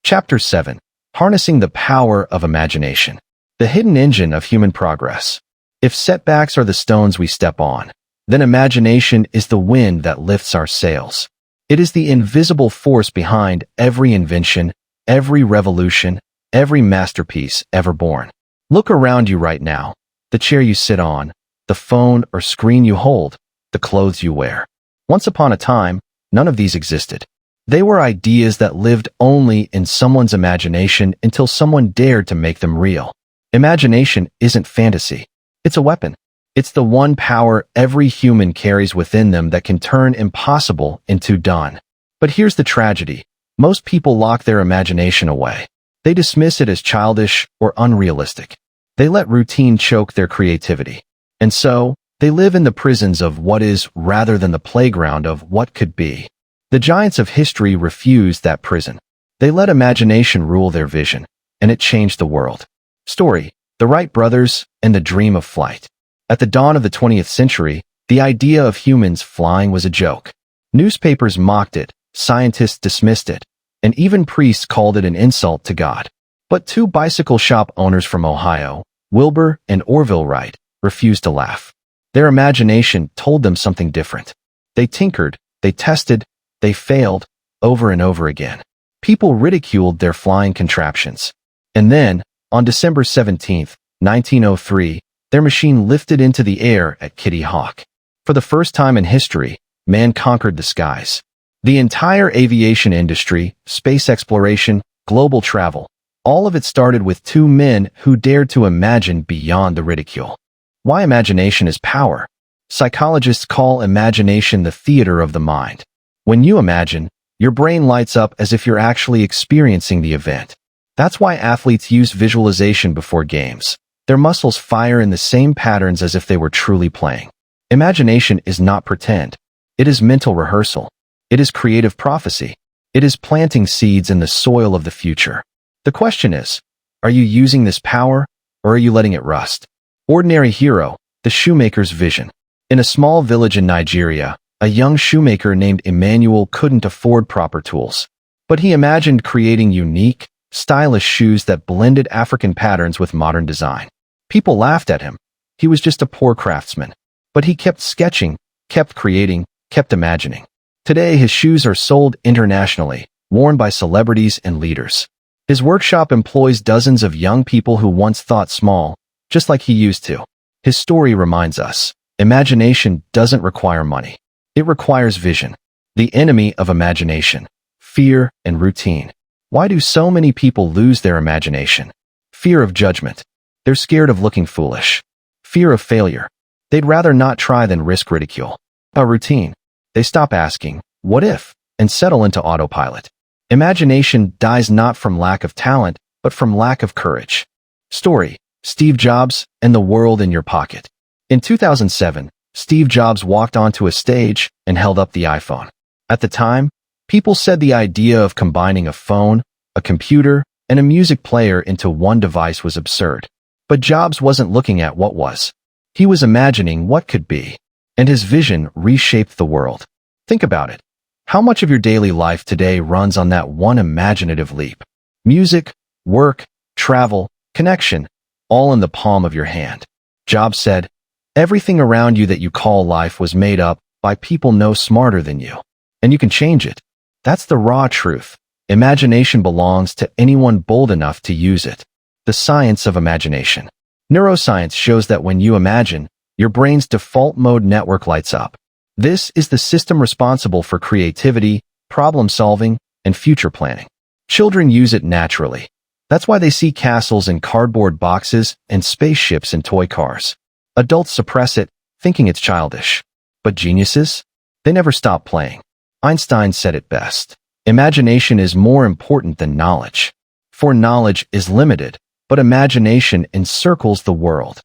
Chapter 7. Harnessing the Power of Imagination. The hidden engine of human progress. If setbacks are the stones we step on, then imagination is the wind that lifts our sails. It is the invisible force behind every invention, every revolution, every masterpiece ever born. Look around you right now. The chair you sit on, the phone or screen you hold, the clothes you wear. Once upon a time, none of these existed. They were ideas that lived only in someone's imagination until someone dared to make them real. Imagination isn't fantasy. It's a weapon. It's the one power every human carries within them that can turn impossible into done. But here's the tragedy. Most people lock their imagination away. They dismiss it as childish or unrealistic. They let routine choke their creativity. And so, they live in the prisons of what is rather than the playground of what could be. The giants of history refused that prison. They let imagination rule their vision, and it changed the world. Story: The Wright brothers and the dream of flight. At the dawn of the 20th century, the idea of humans flying was a joke. Newspapers mocked it, scientists dismissed it, and even priests called it an insult to God. But two bicycle shop owners from Ohio, Wilbur and Orville Wright, refused to laugh. Their imagination told them something different. They tinkered, they tested, they failed, over and over again. People ridiculed their flying contraptions. And then, on December 17, 1903, their machine lifted into the air at Kitty Hawk. For the first time in history, man conquered the skies. The entire aviation industry, space exploration, global travel, all of it started with two men who dared to imagine beyond the ridicule. Why imagination is power? Psychologists call imagination the theater of the mind. When you imagine, your brain lights up as if you're actually experiencing the event. That's why athletes use visualization before games. Their muscles fire in the same patterns as if they were truly playing. Imagination is not pretend. It is mental rehearsal. It is creative prophecy. It is planting seeds in the soil of the future. The question is, are you using this power, or are you letting it rust? Ordinary hero, the shoemaker's vision. In a small village in Nigeria, a young shoemaker named Emmanuel couldn't afford proper tools. But he imagined creating unique, stylish shoes that blended African patterns with modern design. People laughed at him. He was just a poor craftsman. But he kept sketching, kept creating, kept imagining. Today, his shoes are sold internationally, worn by celebrities and leaders. His workshop employs dozens of young people who once thought small, just like he used to. His story reminds us, imagination doesn't require money. It requires vision. The enemy of imagination, fear and routine. Why do so many people lose their imagination? Fear of judgment. They're scared of looking foolish. Fear of failure. They'd rather not try than risk ridicule. A routine. They stop asking, what if, and settle into autopilot. Imagination dies not from lack of talent, but from lack of courage. Story: Steve Jobs and the world in your pocket. In 2007, Steve Jobs walked onto a stage and held up the iPhone. At the time, people said the idea of combining a phone, a computer, and a music player into one device was absurd. But Jobs wasn't looking at what was. He was imagining what could be. And his vision reshaped the world. Think about it. How much of your daily life today runs on that one imaginative leap? Music, work, travel, connection, all in the palm of your hand. Jobs said, everything around you that you call life was made up by people no smarter than you. And you can change it. That's the raw truth. Imagination belongs to anyone bold enough to use it. The science of imagination. Neuroscience shows that when you imagine, your brain's default mode network lights up. This is the system responsible for creativity, problem solving, and future planning. Children use it naturally. That's why they see castles in cardboard boxes and spaceships in toy cars. Adults suppress it, thinking it's childish. But geniuses? They never stop playing. Einstein said it best. Imagination is more important than knowledge. For knowledge is limited, but imagination encircles the world.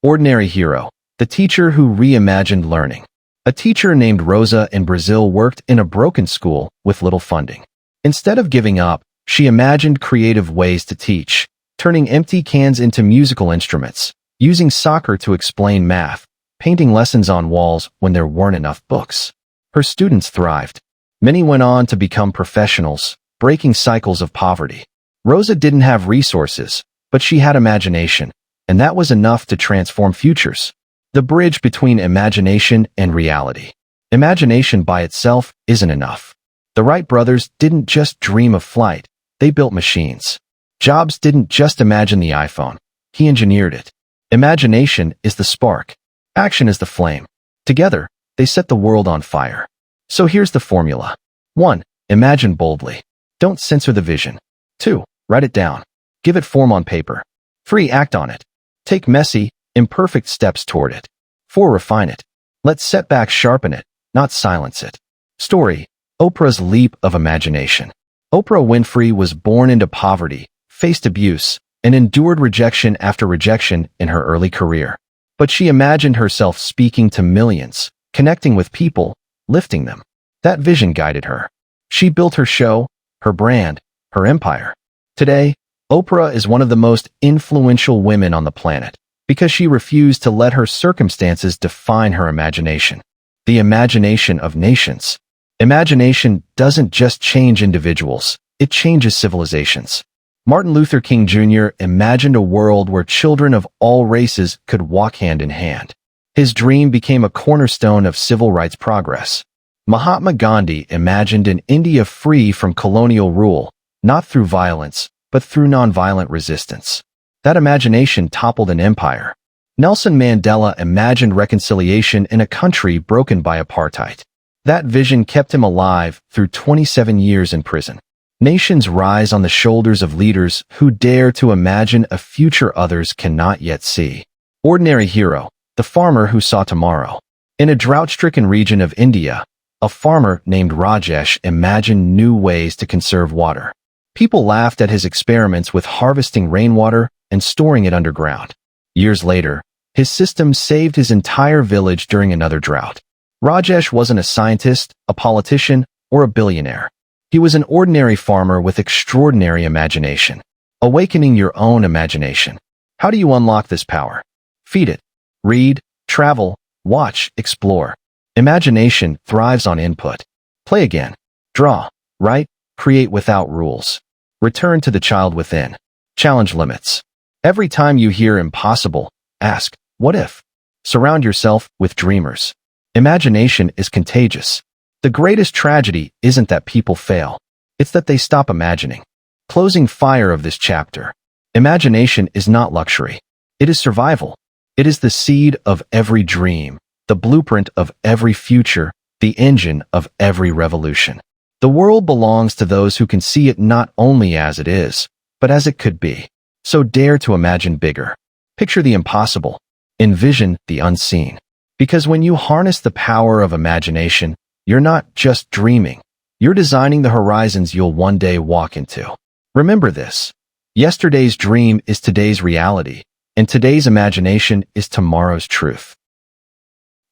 Ordinary hero. The teacher who reimagined learning. A teacher named Rosa in Brazil worked in a broken school with little funding. Instead of giving up, she imagined creative ways to teach, turning empty cans into musical instruments, using soccer to explain math, painting lessons on walls when there weren't enough books. Her students thrived. Many went on to become professionals, breaking cycles of poverty. Rosa didn't have resources, but she had imagination, and that was enough to transform futures. The bridge between imagination and reality. Imagination by itself isn't enough. The Wright brothers didn't just dream of flight, they built machines. Jobs didn't just imagine the iPhone, he engineered it. Imagination is the spark. Action is the flame. Together, they set the world on fire. So here's the formula. 1. Imagine boldly. Don't censor the vision. 2. Write it down. Give it form on paper. 3. Act on it. Take messy, imperfect steps toward it. 4. Refine it. Let setbacks sharpen it, not silence it. Story: Oprah's leap of imagination. Oprah Winfrey was born into poverty, faced abuse, and endured rejection after rejection in her early career. But she imagined herself speaking to millions, connecting with people, lifting them. That vision guided her. She built her show, her brand, her empire. Today, Oprah is one of the most influential women on the planet, because she refused to let her circumstances define her imagination. The imagination of nations. Imagination doesn't just change individuals, it changes civilizations. Martin Luther King Jr. imagined a world where children of all races could walk hand in hand. His dream became a cornerstone of civil rights progress. Mahatma Gandhi imagined an India free from colonial rule, not through violence, but through nonviolent resistance. That imagination toppled an empire. Nelson Mandela imagined reconciliation in a country broken by apartheid. That vision kept him alive through 27 years in prison. Nations rise on the shoulders of leaders who dare to imagine a future others cannot yet see. Ordinary hero, the farmer who saw tomorrow. In a drought-stricken region of India, a farmer named Rajesh imagined new ways to conserve water. People laughed at his experiments with harvesting rainwater and storing it underground. Years later, his system saved his entire village during another drought. Rajesh wasn't a scientist, a politician, or a billionaire. He was an ordinary farmer with extraordinary imagination. Awakening your own imagination. How do you unlock this power? Feed it. Read, travel, watch, explore. Imagination thrives on input. Play again. Draw, write, create without rules. Return to the child within. Challenge limits. Every time you hear impossible, ask, what if? Surround yourself with dreamers. Imagination is contagious. The greatest tragedy isn't that people fail. It's that they stop imagining. Closing fire of this chapter. Imagination is not luxury. It is survival. It is the seed of every dream, the blueprint of every future, the engine of every revolution. The world belongs to those who can see it not only as it is, but as it could be. So dare to imagine bigger. Picture the impossible. Envision the unseen. Because when you harness the power of imagination, you're not just dreaming. You're designing the horizons you'll one day walk into. Remember this. Yesterday's dream is today's reality, and today's imagination is tomorrow's truth.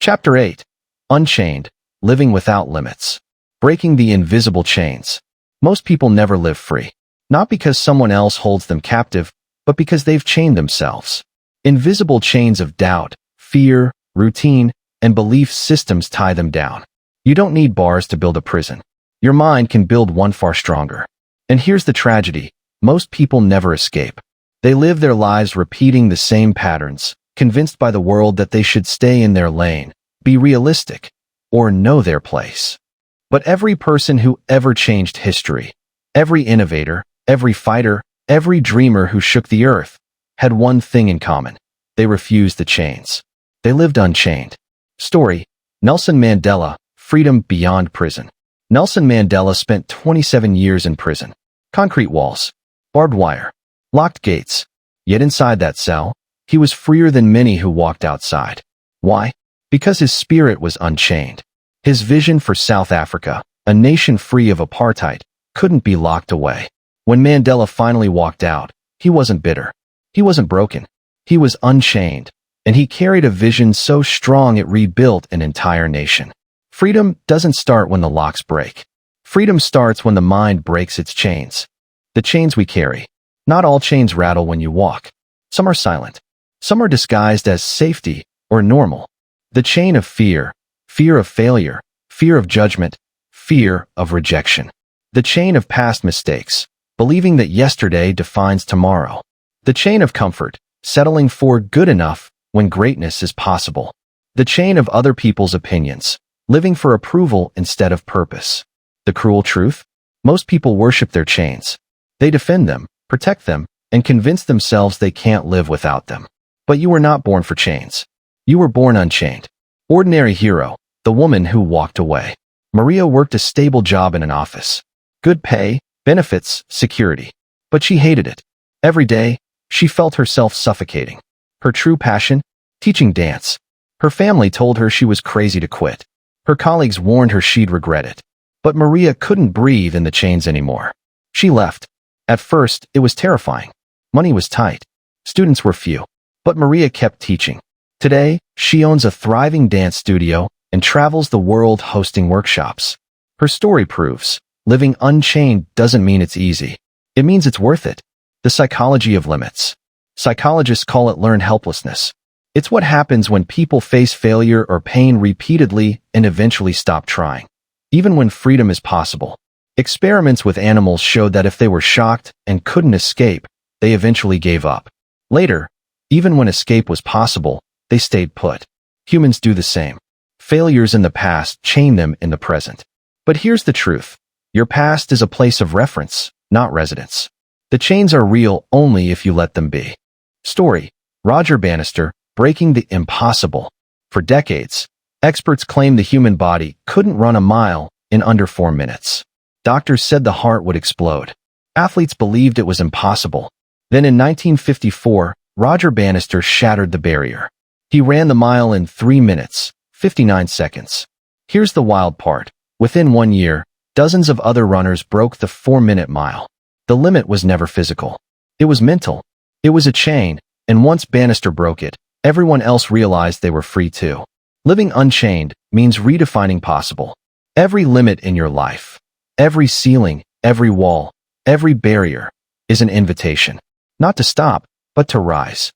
Chapter 8. Unchained, Living Without Limits. Breaking the invisible chains. Most people never live free. Not because someone else holds them captive, but because they've chained themselves. Invisible chains of doubt, fear, routine, and belief systems tie them down. You don't need bars to build a prison. Your mind can build one far stronger. And here's the tragedy. Most people never escape. They live their lives repeating the same patterns, convinced by the world that they should stay in their lane, be realistic, or know their place. But every person who ever changed history, every innovator, every fighter, every dreamer who shook the earth, had one thing in common. They refused the chains. They lived unchained. Story: Nelson Mandela, freedom beyond prison. Nelson Mandela spent 27 years in prison. Concrete walls, barbed wire, locked gates. Yet inside that cell, he was freer than many who walked outside. Why? Because his spirit was unchained. His vision for South Africa, a nation free of apartheid, couldn't be locked away. When Mandela finally walked out, he wasn't bitter. He wasn't broken. He was unchained, and he carried a vision so strong it rebuilt an entire nation. Freedom doesn't start when the locks break. Freedom starts when the mind breaks its chains. The chains we carry. Not all chains rattle when you walk. Some are silent. Some are disguised as safety or normal. The chain of fear, fear of failure, fear of judgment, fear of rejection. The chain of past mistakes, believing that yesterday defines tomorrow. The chain of comfort, settling for good enough when greatness is possible. The chain of other people's opinions, living for approval instead of purpose. The cruel truth? Most people worship their chains. They defend them, protect them, and convince themselves they can't live without them. But you were not born for chains. You were born unchained. Ordinary hero, the woman who walked away. Maria worked a stable job in an office. Good pay, benefits, security. But she hated it. Every day, she felt herself suffocating. Her true passion? Teaching dance. Her family told her she was crazy to quit. Her colleagues warned her she'd regret it. But Maria couldn't breathe in the chains anymore. She left. At first, it was terrifying. Money was tight. Students were few. But Maria kept teaching. Today, she owns a thriving dance studio and travels the world hosting workshops. Her story proves, living unchained doesn't mean it's easy. It means it's worth it. The psychology of limits. Psychologists call it learned helplessness. It's what happens when people face failure or pain repeatedly and eventually stop trying, even when freedom is possible. Experiments with animals showed that if they were shocked and couldn't escape, they eventually gave up. Later, even when escape was possible, they stayed put. Humans do the same. Failures in the past chain them in the present. But here's the truth. Your past is a place of reference, not residence. The chains are real only if you let them be. Story: Roger Bannister, breaking the impossible. For decades, experts claimed the human body couldn't run a mile in under 4 minutes. Doctors said the heart would explode. Athletes believed it was impossible. Then in 1954, Roger Bannister shattered the barrier. He ran the mile in 3 minutes, 59 seconds. Here's the wild part. Within 1 year, dozens of other runners broke the 4-minute mile. The limit was never physical. It was mental. It was a chain, And once Bannister broke it, everyone else realized they were free too. Living unchained means redefining possible. Every limit in your life, every ceiling, every wall, every barrier is an invitation. Not to stop, but to rise.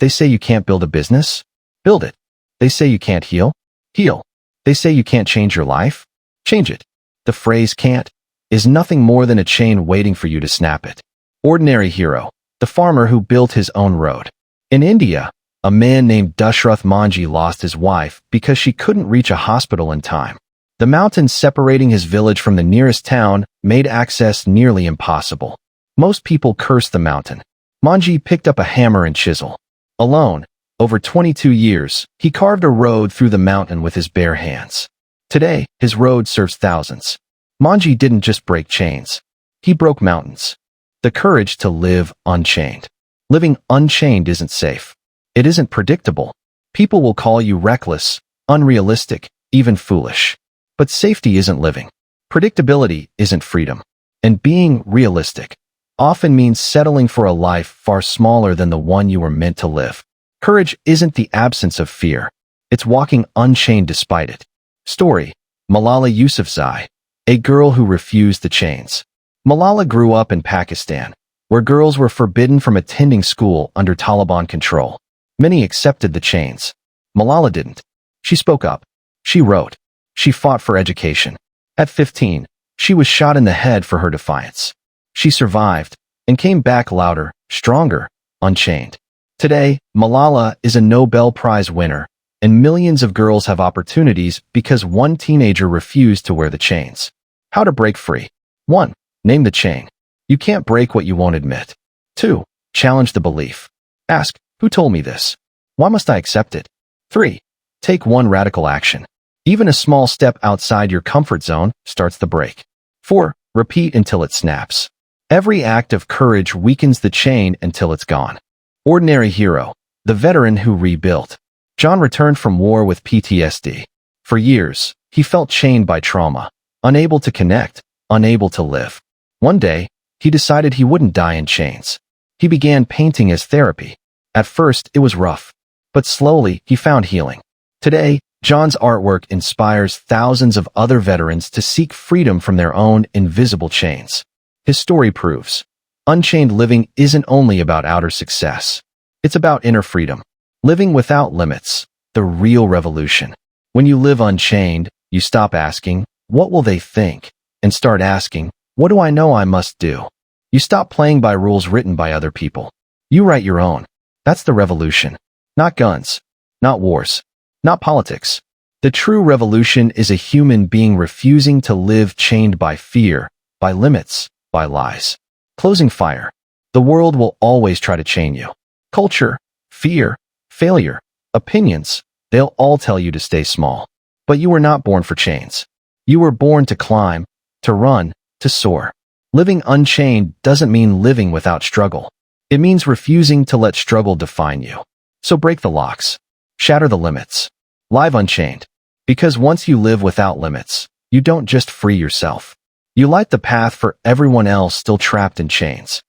They say you can't build a business? Build it. They say you can't heal? Heal. They say you can't change your life? Change it. The phrase can't is nothing more than a chain waiting for you to snap it. Ordinary hero, the farmer who built his own road. In India, a man named Dashrath Manji lost his wife because she couldn't reach a hospital in time. The mountains separating his village from the nearest town made access nearly impossible. Most people cursed the mountain. Manji picked up a hammer and chisel. Alone, over 22 years, he carved a road through the mountain with his bare hands. Today, his road serves thousands. Manji didn't just break chains. He broke mountains. The courage to live unchained. Living unchained isn't safe. It isn't predictable. People will call you reckless, unrealistic, even foolish. But safety isn't living. Predictability isn't freedom. And being realistic often means settling for a life far smaller than the one you were meant to live. Courage isn't the absence of fear. It's walking unchained despite it. Story: Malala Yousafzai, a girl who refused the chains. Malala grew up in Pakistan, where girls were forbidden from attending school under Taliban control. Many accepted the chains. Malala didn't. She spoke up. She wrote. She fought for education. At 15, she was shot in the head for her defiance. She survived and came back louder, stronger, unchained. Today, Malala is a Nobel Prize winner, and millions of girls have opportunities because one teenager refused to wear the chains. How to break free. 1. Name the chain. You can't break what you won't admit. 2. Challenge the belief. Ask, who told me this? Why must I accept it? 3. Take one radical action. Even a small step outside your comfort zone starts the break. 4. Repeat until it snaps. Every act of courage weakens the chain until it's gone. Ordinary hero, the veteran who rebuilt. John returned from war with PTSD. For years, he felt chained by trauma, unable to connect, unable to live. One day, he decided he wouldn't die in chains. He began painting as therapy. At first, it was rough, but slowly he found healing. Today, John's artwork inspires thousands of other veterans to seek freedom from their own invisible chains. His story proves, unchained living isn't only about outer success. It's about inner freedom. Living without limits, the real revolution. When you live unchained, you stop asking, what will they think? And start asking, what do I know I must do? You stop playing by rules written by other people. You write your own. That's the revolution. Not guns. Not wars. Not politics. The true revolution is a human being refusing to live chained by fear, by limits, by lies. Closing fire. The world will always try to chain you. Culture, fear, failure, opinions, they'll all tell you to stay small. But you were not born for chains. You were born to climb, to run, to soar. Living unchained doesn't mean living without struggle. It means refusing to let struggle define you. So break the locks. Shatter the limits. Live unchained. Because once you live without limits, you don't just free yourself. You light the path for everyone else still trapped in chains.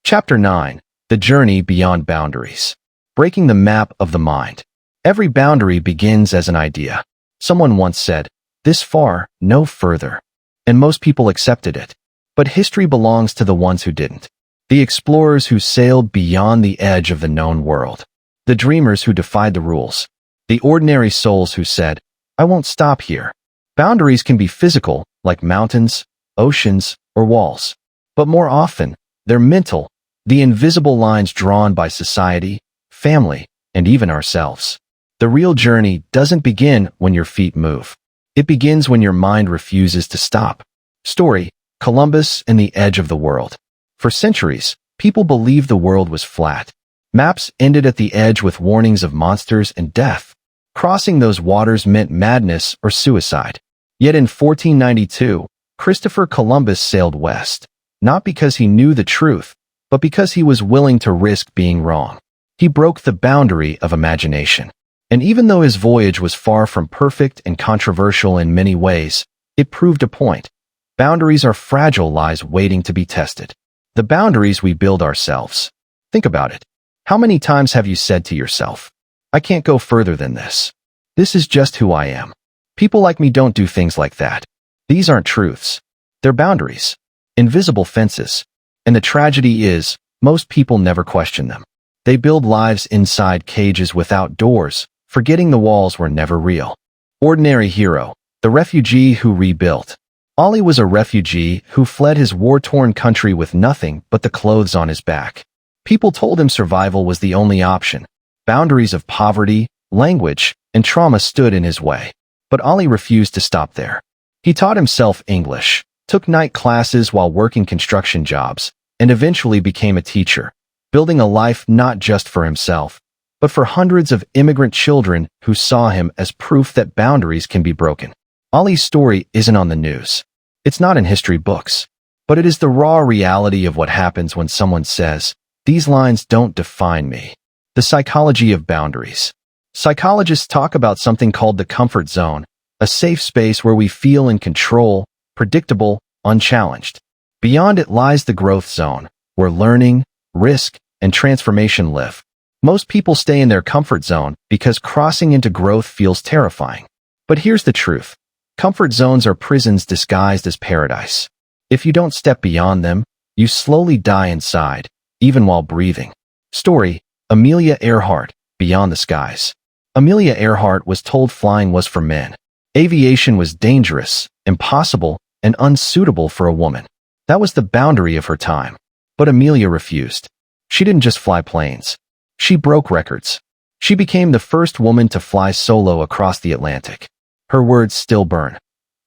Chapter 9. The Journey Beyond Boundaries. Breaking the map of the mind. Every boundary begins as an idea. Someone once said, this far, no further. And most people accepted it. But history belongs to the ones who didn't. The explorers who sailed beyond the edge of the known world. The dreamers who defied the rules. The ordinary souls who said, I won't stop here. Boundaries can be physical, like mountains, oceans, or walls. But more often, they're mental, the invisible lines drawn by society, family, and even ourselves. The real journey doesn't begin when your feet move. It begins when your mind refuses to stop. Story: Columbus and the Edge of the World. For centuries, people believed the world was flat. Maps ended at the edge with warnings of monsters and death. Crossing those waters meant madness or suicide. Yet in 1492, Christopher Columbus sailed west, not because he knew the truth, but because he was willing to risk being wrong. He broke the boundary of imagination. And even though his voyage was far from perfect and controversial in many ways, it proved a point. Boundaries are fragile lies waiting to be tested. The boundaries we build ourselves. Think about it. How many times have you said to yourself, I can't go further than this. This is just who I am. People like me don't do things like that. These aren't truths. They're boundaries. Invisible fences. And the tragedy is, most people never question them. They build lives inside cages without doors, forgetting the walls were never real. Ordinary hero, the refugee who rebuilt. Ali was a refugee who fled his war-torn country with nothing but the clothes on his back. People told him survival was the only option. Boundaries of poverty, language, and trauma stood in his way. But Ali refused to stop there. He taught himself English, took night classes while working construction jobs, and eventually became a teacher, building a life not just for himself, but for hundreds of immigrant children who saw him as proof that boundaries can be broken. Ali's story isn't on the news. It's not in history books. But it is the raw reality of what happens when someone says, "These lines don't define me." The psychology of boundaries. Psychologists talk about something called the comfort zone, a safe space where we feel in control, predictable, unchallenged. Beyond it lies the growth zone, where learning, risk, and transformation live. Most people stay in their comfort zone because crossing into growth feels terrifying. But here's the truth. Comfort zones are prisons disguised as paradise. If you don't step beyond them, you slowly die inside, even while breathing. Story: Amelia Earhart, Beyond the Skies. Amelia Earhart was told flying was for men. Aviation was dangerous, impossible, and unsuitable for a woman. That was the boundary of her time. But Amelia refused. She didn't just fly planes. She broke records. She became the first woman to fly solo across the Atlantic. Her words still burn.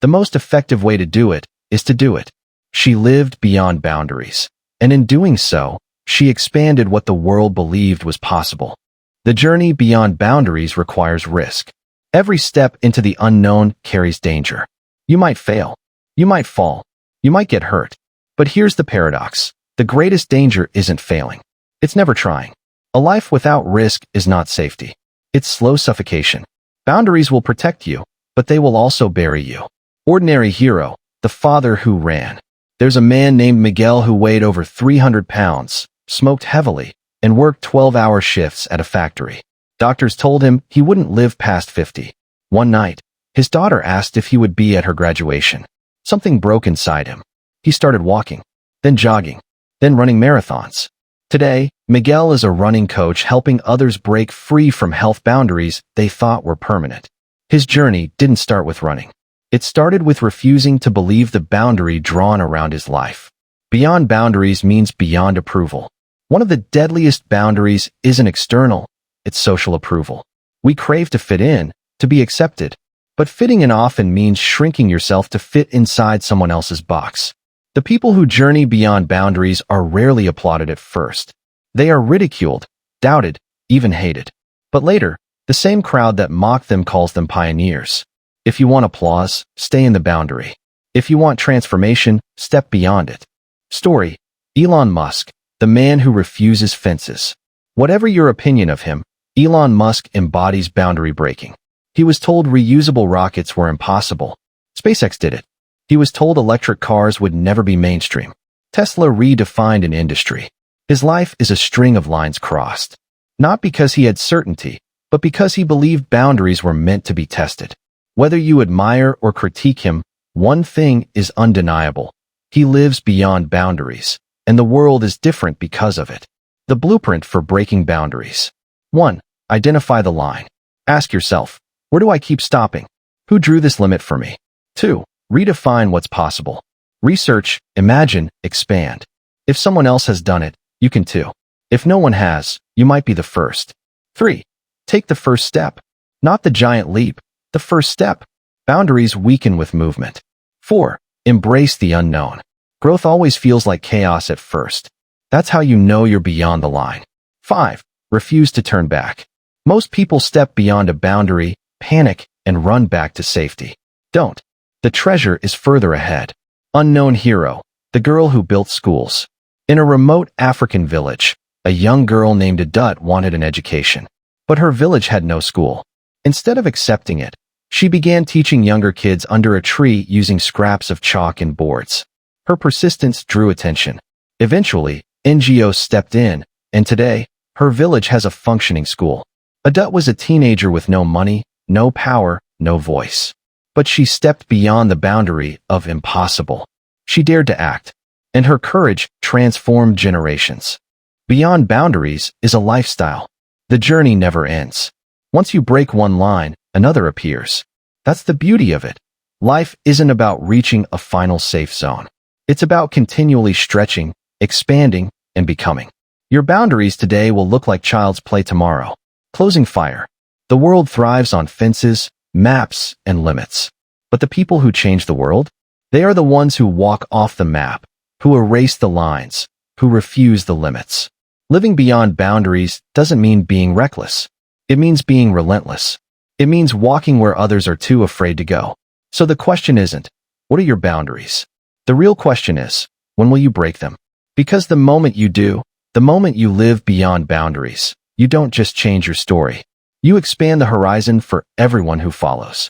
The most effective way to do it is to do it. She lived beyond boundaries. And in doing so, she expanded what the world believed was possible. The journey beyond boundaries requires risk. Every step into the unknown carries danger. You might fail. You might fall. You might get hurt. But here's the paradox. The greatest danger isn't failing. It's never trying. A life without risk is not safety. It's slow suffocation. Boundaries will protect you, but they will also bury you. Ordinary hero, the father who ran. There's a man named Miguel who weighed over 300 pounds, smoked heavily, and worked 12-hour shifts at a factory. Doctors told him he wouldn't live past 50. One night, his daughter asked if he would be at her graduation. Something broke inside him. He started walking, then jogging, then running marathons. Today, Miguel is a running coach helping others break free from health boundaries they thought were permanent. His journey didn't start with running. It started with refusing to believe the boundary drawn around his life. Beyond boundaries means beyond approval. One of the deadliest boundaries isn't external, it's social approval. We crave to fit in, to be accepted. But fitting in often means shrinking yourself to fit inside someone else's box. The people who journey beyond boundaries are rarely applauded at first. They are ridiculed, doubted, even hated. But later, the same crowd that mocked them calls them pioneers. If you want applause, stay in the boundary. If you want transformation, step beyond it. Story: Elon Musk, the man who refuses fences. Whatever your opinion of him, Elon Musk embodies boundary breaking. He was told reusable rockets were impossible. SpaceX did it. He was told electric cars would never be mainstream. Tesla redefined an industry. His life is a string of lines crossed. Not because he had certainty, but because he believed boundaries were meant to be tested. Whether you admire or critique him, one thing is undeniable. He lives beyond boundaries, and the world is different because of it. The blueprint for breaking boundaries. 1. Identify the line. Ask yourself, where do I keep stopping? Who drew this limit for me? 2. Redefine what's possible. Research, imagine, expand. If someone else has done it, you can too. If no one has, you might be the first. 3. Take the first step. Not the giant leap, the first step. Boundaries weaken with movement. 4. Embrace the unknown. Growth always feels like chaos at first. That's how you know you're beyond the line. 5. Refuse to turn back. Most people step beyond a boundary, panic, and run back to safety. Don't. The treasure is further ahead. Unknown hero, the girl who built schools. In a remote African village, a young girl named Adut wanted an education. But her village had no school. Instead of accepting it, she began teaching younger kids under a tree using scraps of chalk and boards. Her persistence drew attention. Eventually, NGOs stepped in, and today, Her village has a functioning school. Adut was a teenager with no money, no power, no voice. But she stepped beyond the boundary of impossible. She dared to act, and her courage transformed generations. Beyond boundaries is a lifestyle. The journey never ends. Once you break one line, another appears. That's the beauty of it. Life isn't about reaching a final safe zone. It's about continually stretching, expanding, and becoming. Your boundaries today will look like child's play tomorrow. Closing fire. The world thrives on fences, maps, and limits. But the people who change the world? They are the ones who walk off the map, who erase the lines, who refuse the limits. Living beyond boundaries doesn't mean being reckless. It means being relentless. It means walking where others are too afraid to go. So the question isn't, what are your boundaries? The real question is, when will you break them? Because the moment you do, the moment you live beyond boundaries, you don't just change your story. You expand the horizon for everyone who follows.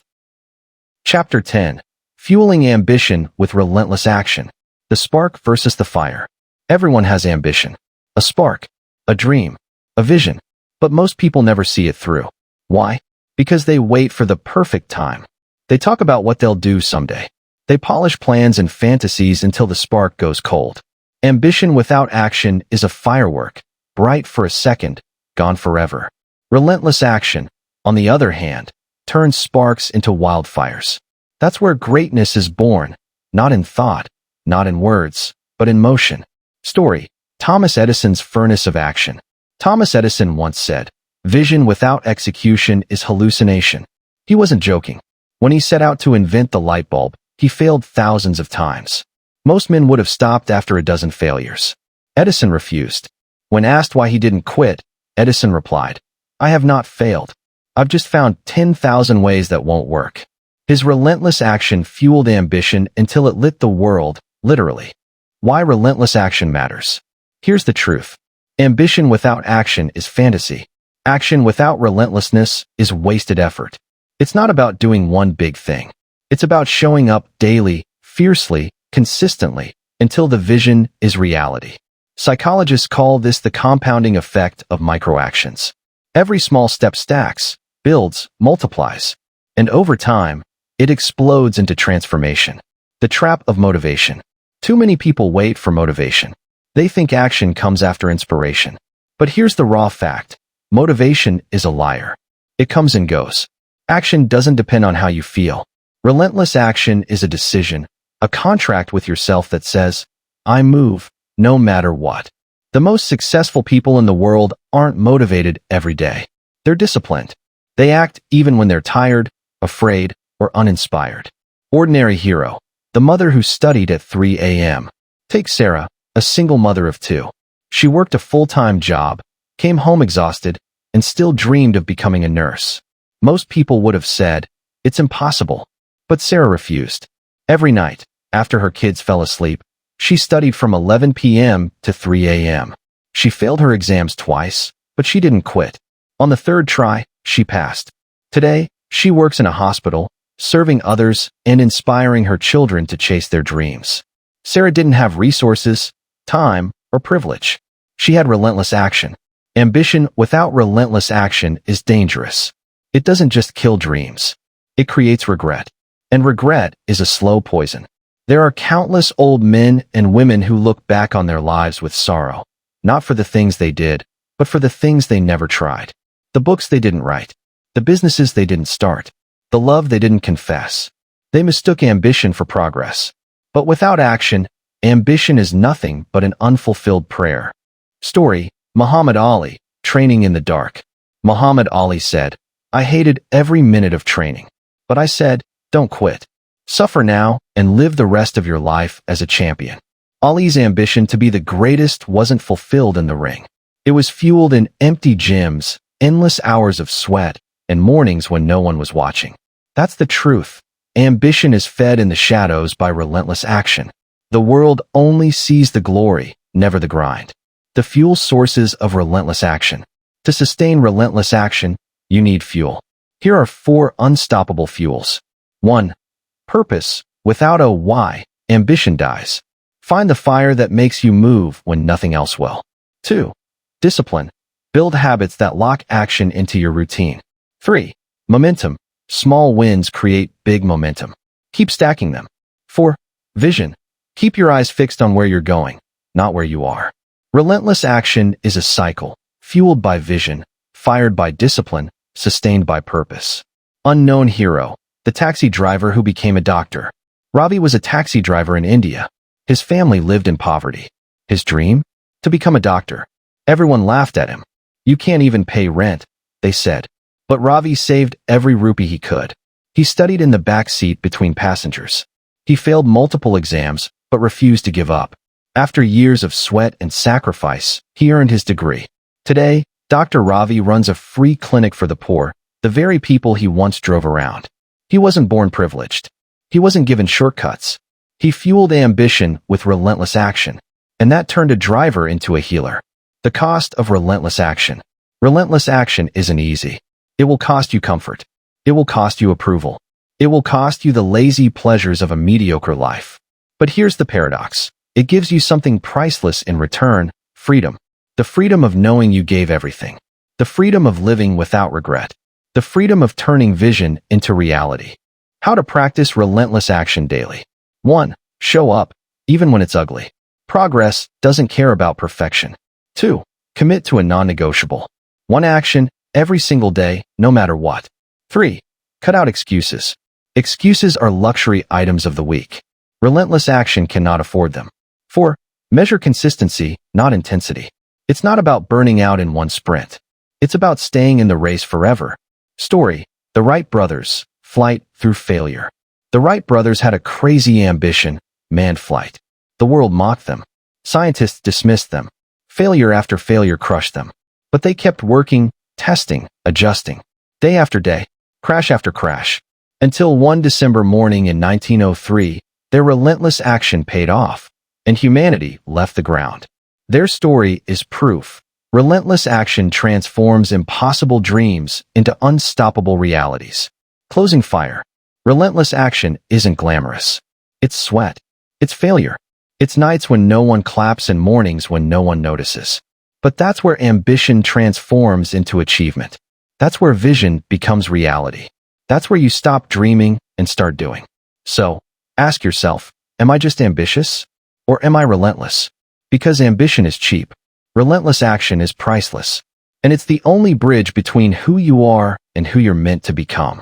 Chapter 10. Fueling Ambition with Relentless Action. The spark versus the fire. Everyone has ambition. A spark. A dream. A vision. But most people never see it through. Why? Because they wait for the perfect time. They talk about what they'll do someday. They polish plans and fantasies until the spark goes cold. Ambition without action is a firework, bright for a second, gone forever. Relentless action, on the other hand, turns sparks into wildfires. That's where greatness is born, not in thought, not in words, but in motion. Story: Thomas Edison's furnace of action. Thomas Edison once said, "Vision without execution is hallucination." He wasn't joking. When he set out to invent the light bulb, he failed thousands of times. Most men would have stopped after a dozen failures. Edison refused. When asked why he didn't quit, Edison replied, "I have not failed. I've just found 10,000 ways that won't work." His relentless action fueled ambition until it lit the world, literally. Why relentless action matters. Here's the truth. Ambition without action is fantasy. Action without relentlessness is wasted effort. It's not about doing one big thing. It's about showing up daily, fiercely, consistently, until the vision is reality. Psychologists call this the compounding effect of microactions. Every small step stacks, builds, multiplies, and over time, it explodes into transformation. The trap of motivation. Too many people wait for motivation. They think action comes after inspiration. But here's the raw fact. Motivation is a liar. It comes and goes. Action doesn't depend on how you feel. Relentless action is a decision, a contract with yourself that says, "I move, no matter what." The most successful people in the world aren't motivated every day. They're disciplined. They act even when they're tired, afraid, or uninspired. Ordinary hero. The mother who studied at 3 a.m. Take Sarah, a single mother of two. She worked a full-time job, came home exhausted, and still dreamed of becoming a nurse. Most people would have said, "It's impossible." But Sarah refused. Every night, after her kids fell asleep, she studied from 11 p.m. to 3 a.m. She failed her exams twice, but she didn't quit. On the third try, she passed. Today, she works in a hospital, serving others and inspiring her children to chase their dreams. Sarah didn't have resources, time, or privilege. She had relentless action. Ambition without relentless action is dangerous. It doesn't just kill dreams. It creates regret. And regret is a slow poison. There are countless old men and women who look back on their lives with sorrow, not for the things they did, but for the things they never tried. The books they didn't write, the businesses they didn't start, the love they didn't confess. They mistook ambition for progress. But without action, ambition is nothing but an unfulfilled prayer. Story: Muhammad Ali, training in the dark. Muhammad Ali said, "I hated every minute of training. But I said, don't quit. Suffer now and live the rest of your life as a champion." Ali's ambition to be the greatest wasn't fulfilled in the ring. It was fueled in empty gyms, endless hours of sweat, and mornings when no one was watching. That's the truth. Ambition is fed in the shadows by relentless action. The world only sees the glory, never the grind. The fuel sources of relentless action. To sustain relentless action, you need fuel. Here are 4 unstoppable fuels. 1. Purpose. Without a why, ambition dies. Find the fire that makes you move when nothing else will. 2. Discipline. Build habits that lock action into your routine. 3. Momentum. Small wins create big momentum. Keep stacking them. 4. Vision. Keep your eyes fixed on where you're going, not where you are. Relentless action is a cycle, fueled by vision, fired by discipline, sustained by purpose. Unknown hero. The taxi driver who became a doctor. Ravi was a taxi driver in India. His family lived in poverty. His dream? To become a doctor. Everyone laughed at him. You can't even pay rent, they said. But Ravi saved every rupee he could. He studied in the back seat between passengers. He failed multiple exams, but refused to give up. After years of sweat and sacrifice, he earned his degree. Today, Dr. Ravi runs a free clinic for the poor, the very people he once drove around. He wasn't born privileged. He wasn't given shortcuts. He fueled ambition with relentless action, and that turned a driver into a healer. The cost of relentless action. Relentless action isn't easy. It will cost you comfort. It will cost you approval. It will cost you the lazy pleasures of a mediocre life. But here's the paradox. It gives you something priceless in return: freedom. The freedom of knowing you gave everything. The freedom of living without regret. The freedom of turning vision into reality. How to practice relentless action daily. 1. Show up, even when it's ugly. Progress doesn't care about perfection. 2. Commit to a non-negotiable. One action, every single day, no matter what. 3. Cut out excuses. Excuses are luxury items of the week. Relentless action cannot afford them. 4. Measure consistency, not intensity. It's not about burning out in one sprint. It's about staying in the race forever. Story: The Wright brothers, flight through failure. The Wright brothers had a crazy ambition: manned flight. The world mocked them. Scientists dismissed them. Failure after failure crushed them. But they kept working, testing, adjusting. Day after day, crash after crash. Until one December morning in 1903, their relentless action paid off, and humanity left the ground. Their story is proof. Relentless action transforms impossible dreams into unstoppable realities. Closing fire. Relentless action isn't glamorous. It's sweat. It's failure. It's nights when no one claps and mornings when no one notices. But that's where ambition transforms into achievement. That's where vision becomes reality. That's where you stop dreaming and start doing. So, ask yourself, am I just ambitious? Or am I relentless? Because ambition is cheap. Relentless action is priceless. And it's the only bridge between who you are and who you're meant to become.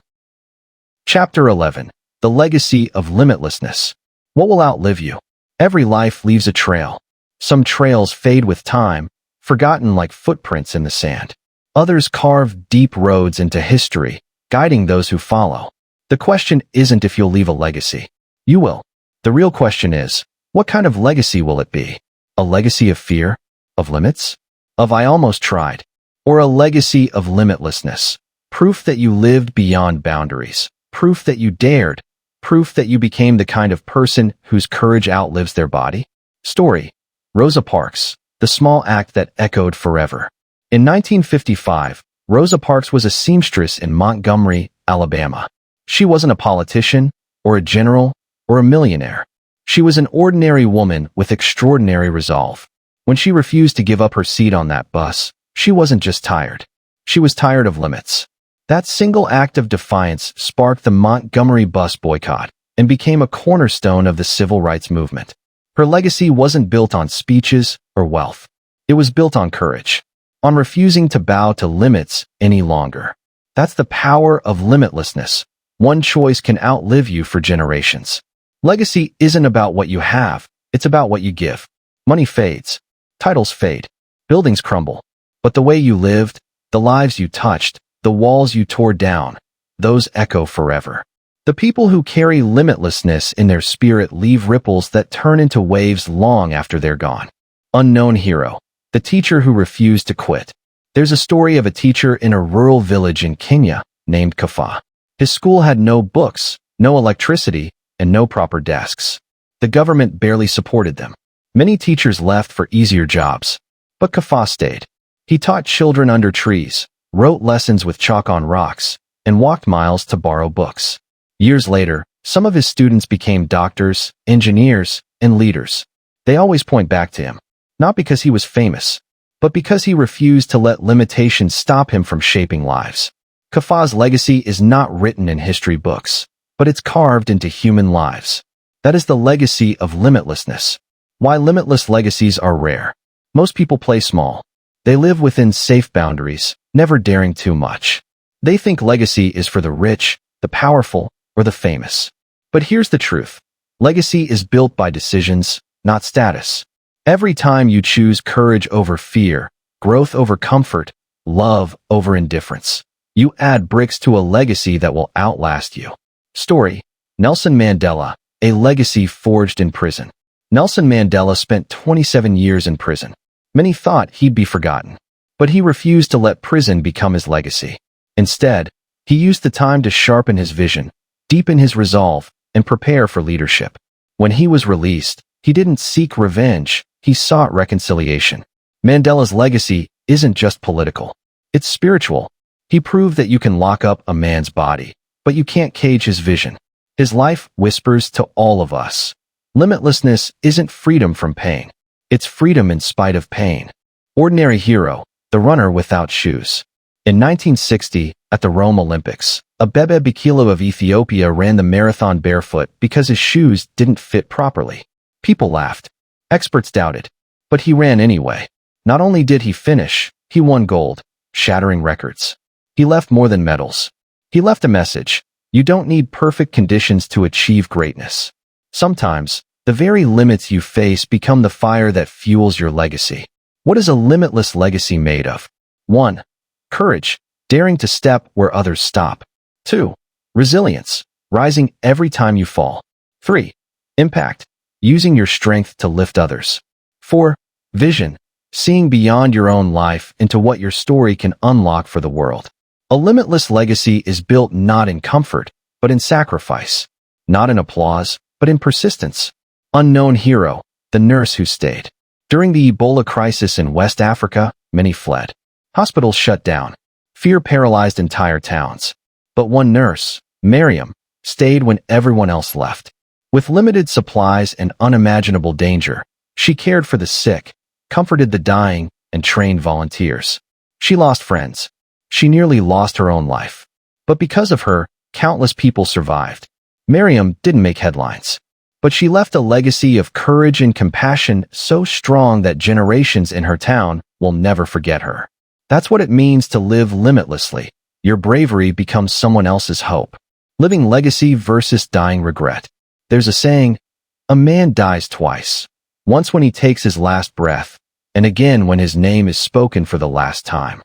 Chapter 11. The Legacy of Limitlessness. What will outlive you? Every life leaves a trail. Some trails fade with time, forgotten like footprints in the sand. Others carve deep roads into history, guiding those who follow. The question isn't if you'll leave a legacy. You will. The real question is, what kind of legacy will it be? A legacy of fear? Of limits? Of I almost tried? Or a legacy of limitlessness? Proof that you lived beyond boundaries. Proof that you dared. Proof that you became the kind of person whose courage outlives their body. Story: Rosa Parks, the small act that echoed forever. In 1955, Rosa Parks was a seamstress in Montgomery, Alabama. She wasn't a politician, or a general, or a millionaire. She was an ordinary woman with extraordinary resolve. When she refused to give up her seat on that bus, she wasn't just tired. She was tired of limits. That single act of defiance sparked the Montgomery bus boycott and became a cornerstone of the civil rights movement. Her legacy wasn't built on speeches or wealth. It was built on courage, on refusing to bow to limits any longer. That's the power of limitlessness. One choice can outlive you for generations. Legacy isn't about what you have, it's about what you give. Money fades. Titles fade. Buildings crumble. But the way you lived, the lives you touched, the walls you tore down, those echo forever. The people who carry limitlessness in their spirit leave ripples that turn into waves long after they're gone. Unknown hero. The teacher who refused to quit. There's a story of a teacher in a rural village in Kenya named Kafa. His school had no books, no electricity, and no proper desks. The government barely supported them. Many teachers left for easier jobs. But Kafa stayed. He taught children under trees, wrote lessons with chalk on rocks, and walked miles to borrow books. Years later, some of his students became doctors, engineers, and leaders. They always point back to him, not because he was famous, but because he refused to let limitations stop him from shaping lives. Kaffa's legacy is not written in history books, but it's carved into human lives. That is the legacy of limitlessness. Why limitless legacies are rare. Most people play small. They live within safe boundaries, never daring too much. They think legacy is for the rich, the powerful, or the famous. But here's the truth. Legacy is built by decisions, not status. Every time you choose courage over fear, growth over comfort, love over indifference, you add bricks to a legacy that will outlast you. Story: Nelson Mandela, a legacy forged in prison. Nelson Mandela spent 27 years in prison. Many thought he'd be forgotten, but he refused to let prison become his legacy. Instead, he used the time to sharpen his vision, deepen his resolve, and prepare for leadership. When he was released, he didn't seek revenge, he sought reconciliation. Mandela's legacy isn't just political. It's spiritual. He proved that you can lock up a man's body, but you can't cage his vision. His life whispers to all of us. Limitlessness isn't freedom from pain. It's freedom in spite of pain. Ordinary hero, the runner without shoes. In 1960, at the Rome Olympics, Abebe Bikila of Ethiopia ran the marathon barefoot because his shoes didn't fit properly. People laughed. Experts doubted. But he ran anyway. Not only did he finish, he won gold, shattering records. He left more than medals. He left a message. You don't need perfect conditions to achieve greatness. Sometimes, the very limits you face become the fire that fuels your legacy. What is a limitless legacy made of? 1. Courage, daring to step where others stop. 2. Resilience, rising every time you fall. 3. Impact, using your strength to lift others. 4. Vision, seeing beyond your own life into what your story can unlock for the world. A limitless legacy is built not in comfort, but in sacrifice. Not in applause, but in persistence. Unknown hero, the nurse who stayed. During the Ebola crisis in West Africa, many fled. Hospitals shut down. Fear paralyzed entire towns. But one nurse, Miriam, stayed when everyone else left. With limited supplies and unimaginable danger, she cared for the sick, comforted the dying, and trained volunteers. She lost friends. She nearly lost her own life. But because of her, countless people survived. Miriam didn't make headlines, but she left a legacy of courage and compassion so strong that generations in her town will never forget her. That's what it means to live limitlessly. Your bravery becomes someone else's hope. Living legacy versus dying regret. There's a saying, a man dies twice. Once when he takes his last breath, and again when his name is spoken for the last time.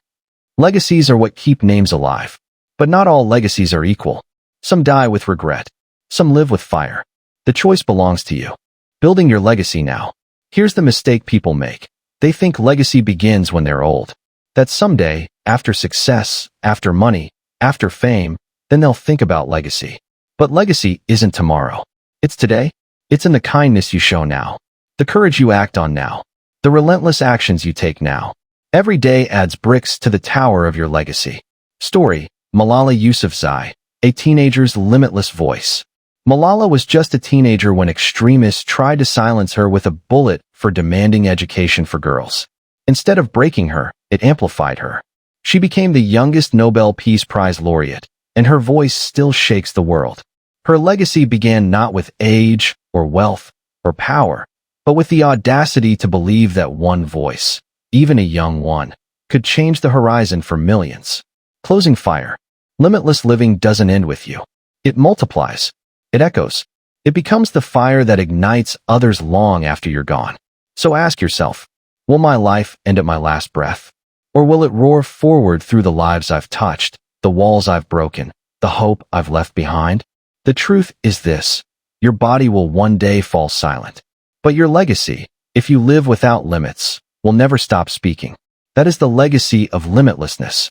Legacies are what keep names alive. But not all legacies are equal. Some die with regret. Some live with fire. The choice belongs to you. Building your legacy now. Here's the mistake people make. They think legacy begins when they're old. That someday, after success, after money, after fame, then they'll think about legacy. But legacy isn't tomorrow. It's today. It's in the kindness you show now. The courage you act on now. The relentless actions you take now. Every day adds bricks to the tower of your legacy. Story: Malala Yousafzai, a teenager's limitless voice. Malala was just a teenager when extremists tried to silence her with a bullet for demanding education for girls. Instead of breaking her, it amplified her. She became the youngest Nobel Peace Prize laureate, and her voice still shakes the world. Her legacy began not with age, or wealth, or power, but with the audacity to believe that one voice, even a young one, could change the horizon for millions. Closing fire. Limitless living doesn't end with you. It multiplies. It echoes. It becomes the fire that ignites others long after you're gone. So ask yourself, will my life end at my last breath? Or will it roar forward through the lives I've touched, the walls I've broken, the hope I've left behind? The truth is this: your body will one day fall silent. But your legacy, if you live without limits, will never stop speaking. That is the legacy of limitlessness.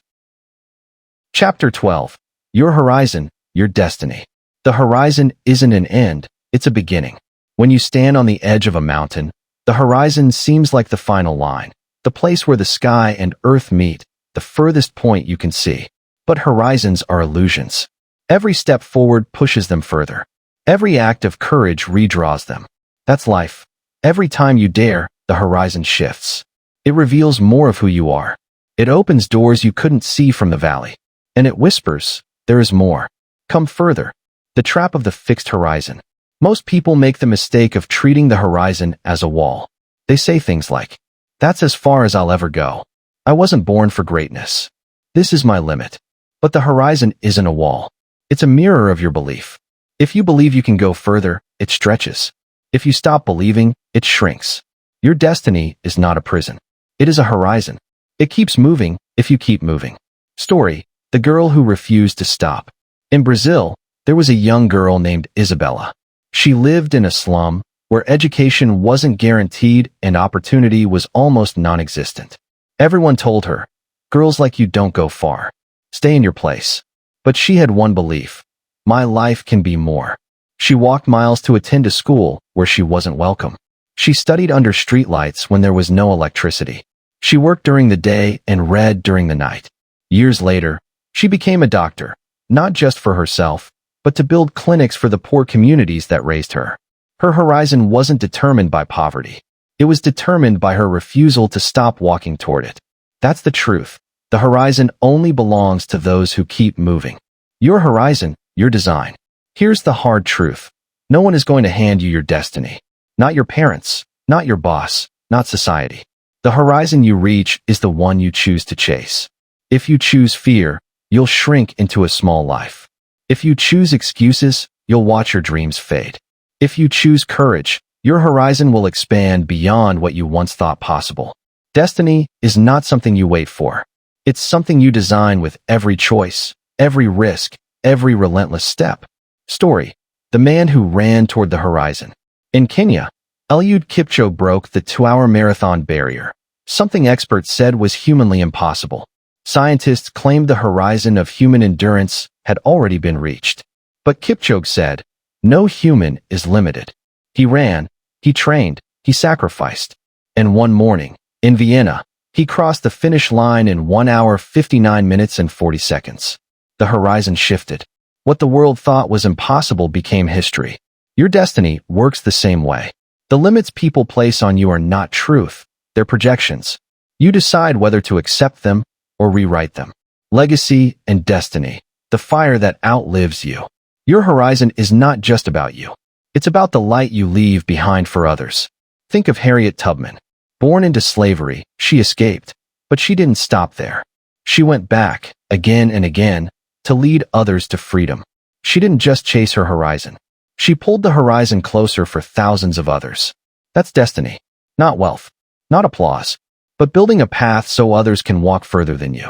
Chapter 12. Your horizon, your destiny. The horizon isn't an end, it's a beginning. When you stand on the edge of a mountain, the horizon seems like the final line, the place where the sky and earth meet, the furthest point you can see. But horizons are illusions. Every step forward pushes them further. Every act of courage redraws them. That's life. Every time you dare, the horizon shifts. It reveals more of who you are. It opens doors you couldn't see from the valley. And it whispers, there is more. Come further. The trap of the fixed horizon. Most people make the mistake of treating the horizon as a wall. They say things like, that's as far as I'll ever go. I wasn't born for greatness. This is my limit. But the horizon isn't a wall. It's a mirror of your belief. If you believe you can go further, it stretches. If you stop believing, it shrinks. Your destiny is not a prison. It is a horizon. It keeps moving if you keep moving. Story: the girl who refused to stop. In Brazil, there was a young girl named Isabella. She lived in a slum where education wasn't guaranteed and opportunity was almost non-existent. Everyone told her, girls like you don't go far. Stay in your place. But she had one belief: my life can be more. She walked miles to attend a school where she wasn't welcome. She studied under streetlights when there was no electricity. She worked during the day and read during the night. Years later, she became a doctor, not just for herself, but to build clinics for the poor communities that raised her. Her horizon wasn't determined by poverty. It was determined by her refusal to stop walking toward it. That's the truth. The horizon only belongs to those who keep moving. Your horizon, your design. Here's the hard truth. No one is going to hand you your destiny. Not your parents, not your boss, not society. The horizon you reach is the one you choose to chase. If you choose fear, you'll shrink into a small life. If you choose excuses, you'll watch your dreams fade. If you choose courage, your horizon will expand beyond what you once thought possible. Destiny is not something you wait for. It's something you design with every choice, every risk, every relentless step. Story: the man who ran toward the horizon. In Kenya, Eliud Kipchoge broke the 2-hour marathon barrier, something experts said was humanly impossible. Scientists claimed the horizon of human endurance had already been reached. But Kipchoge said, no human is limited. He ran, he trained, he sacrificed. And one morning, in Vienna, he crossed the finish line in 1 hour 59 minutes and 40 seconds. The horizon shifted. What the world thought was impossible became history. Your destiny works the same way. The limits people place on you are not truth, they're projections. You decide whether to accept them or rewrite them. Legacy and destiny, the fire that outlives you. Your horizon is not just about you. It's about the light you leave behind for others. Think of Harriet Tubman. Born into slavery, she escaped, but she didn't stop there. She went back, again and again, to lead others to freedom. She didn't just chase her horizon. She pulled the horizon closer for thousands of others. That's destiny. Not wealth, not applause, but building a path so others can walk further than you.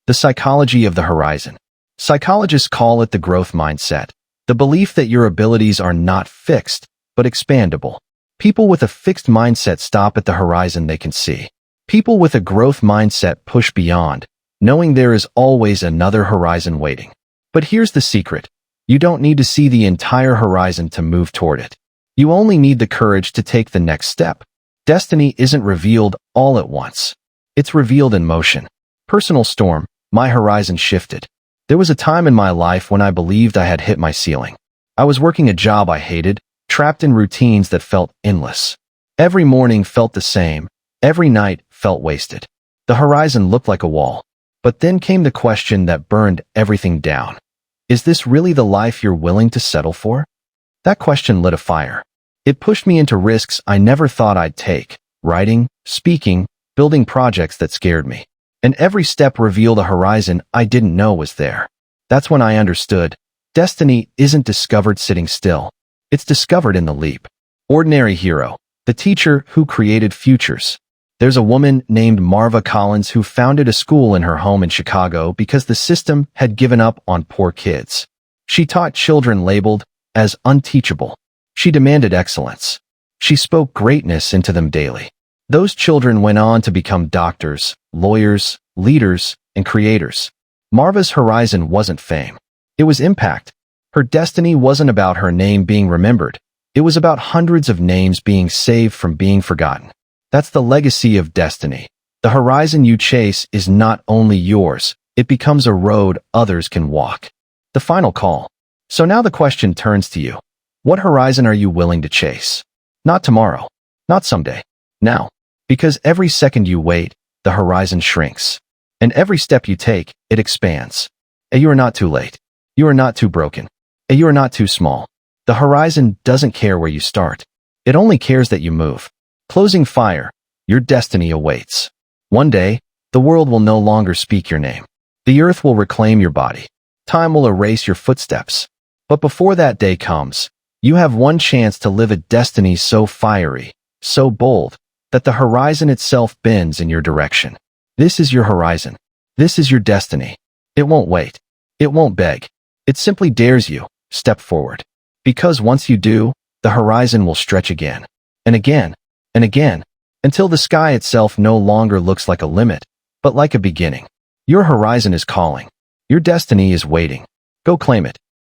The psychology of the horizon. Psychologists call it the growth mindset, the belief that your abilities are not fixed, but expandable. People with a fixed mindset stop at the horizon they can see. People with a growth mindset push beyond, knowing there is always another horizon waiting. But here's the secret. You don't need to see the entire horizon to move toward it. You only need the courage to take the next step. Destiny isn't revealed all at once. It's revealed in motion. Personal storm, my horizon shifted. There was a time in my life when I believed I had hit my ceiling. I was working a job I hated, trapped in routines that felt endless. Every morning felt the same. Every night felt wasted. The horizon looked like a wall. But then came the question that burned everything down. Is this really the life you're willing to settle for? That question lit a fire. It pushed me into risks I never thought I'd take. Writing, speaking, building projects that scared me. And every step revealed a horizon I didn't know was there. That's when I understood. Destiny isn't discovered sitting still. It's discovered in the leap. Ordinary hero. The teacher who created futures. There's a woman named Marva Collins who founded a school in her home in Chicago because the system had given up on poor kids. She taught children labeled as unteachable. She demanded excellence. She spoke greatness into them daily. Those children went on to become doctors, lawyers, leaders, and creators. Marva's horizon wasn't fame. It was impact. Her destiny wasn't about her name being remembered. It was about hundreds of names being saved from being forgotten. That's the legacy of destiny. The horizon you chase is not only yours, it becomes a road others can walk. The final call. So now the question turns to you. What horizon are you willing to chase? Not tomorrow. Not someday. Now. Because every second you wait, the horizon shrinks. And every step you take, it expands. And you are not too late. You are not too broken. And you are not too small. The horizon doesn't care where you start. It only cares that you move. Closing fire, your destiny awaits. One day, the world will no longer speak your name. The earth will reclaim your body. Time will erase your footsteps. But before that day comes, you have one chance to live a destiny so fiery, so bold, that the horizon itself bends in your direction. This is your horizon. This is your destiny. It won't wait. It won't beg. It simply dares you, step forward. Because once you do, the horizon will stretch again, and again, and again, until the sky itself no longer looks like a limit, but like a beginning. Your horizon is calling. Your destiny is waiting. Go claim it.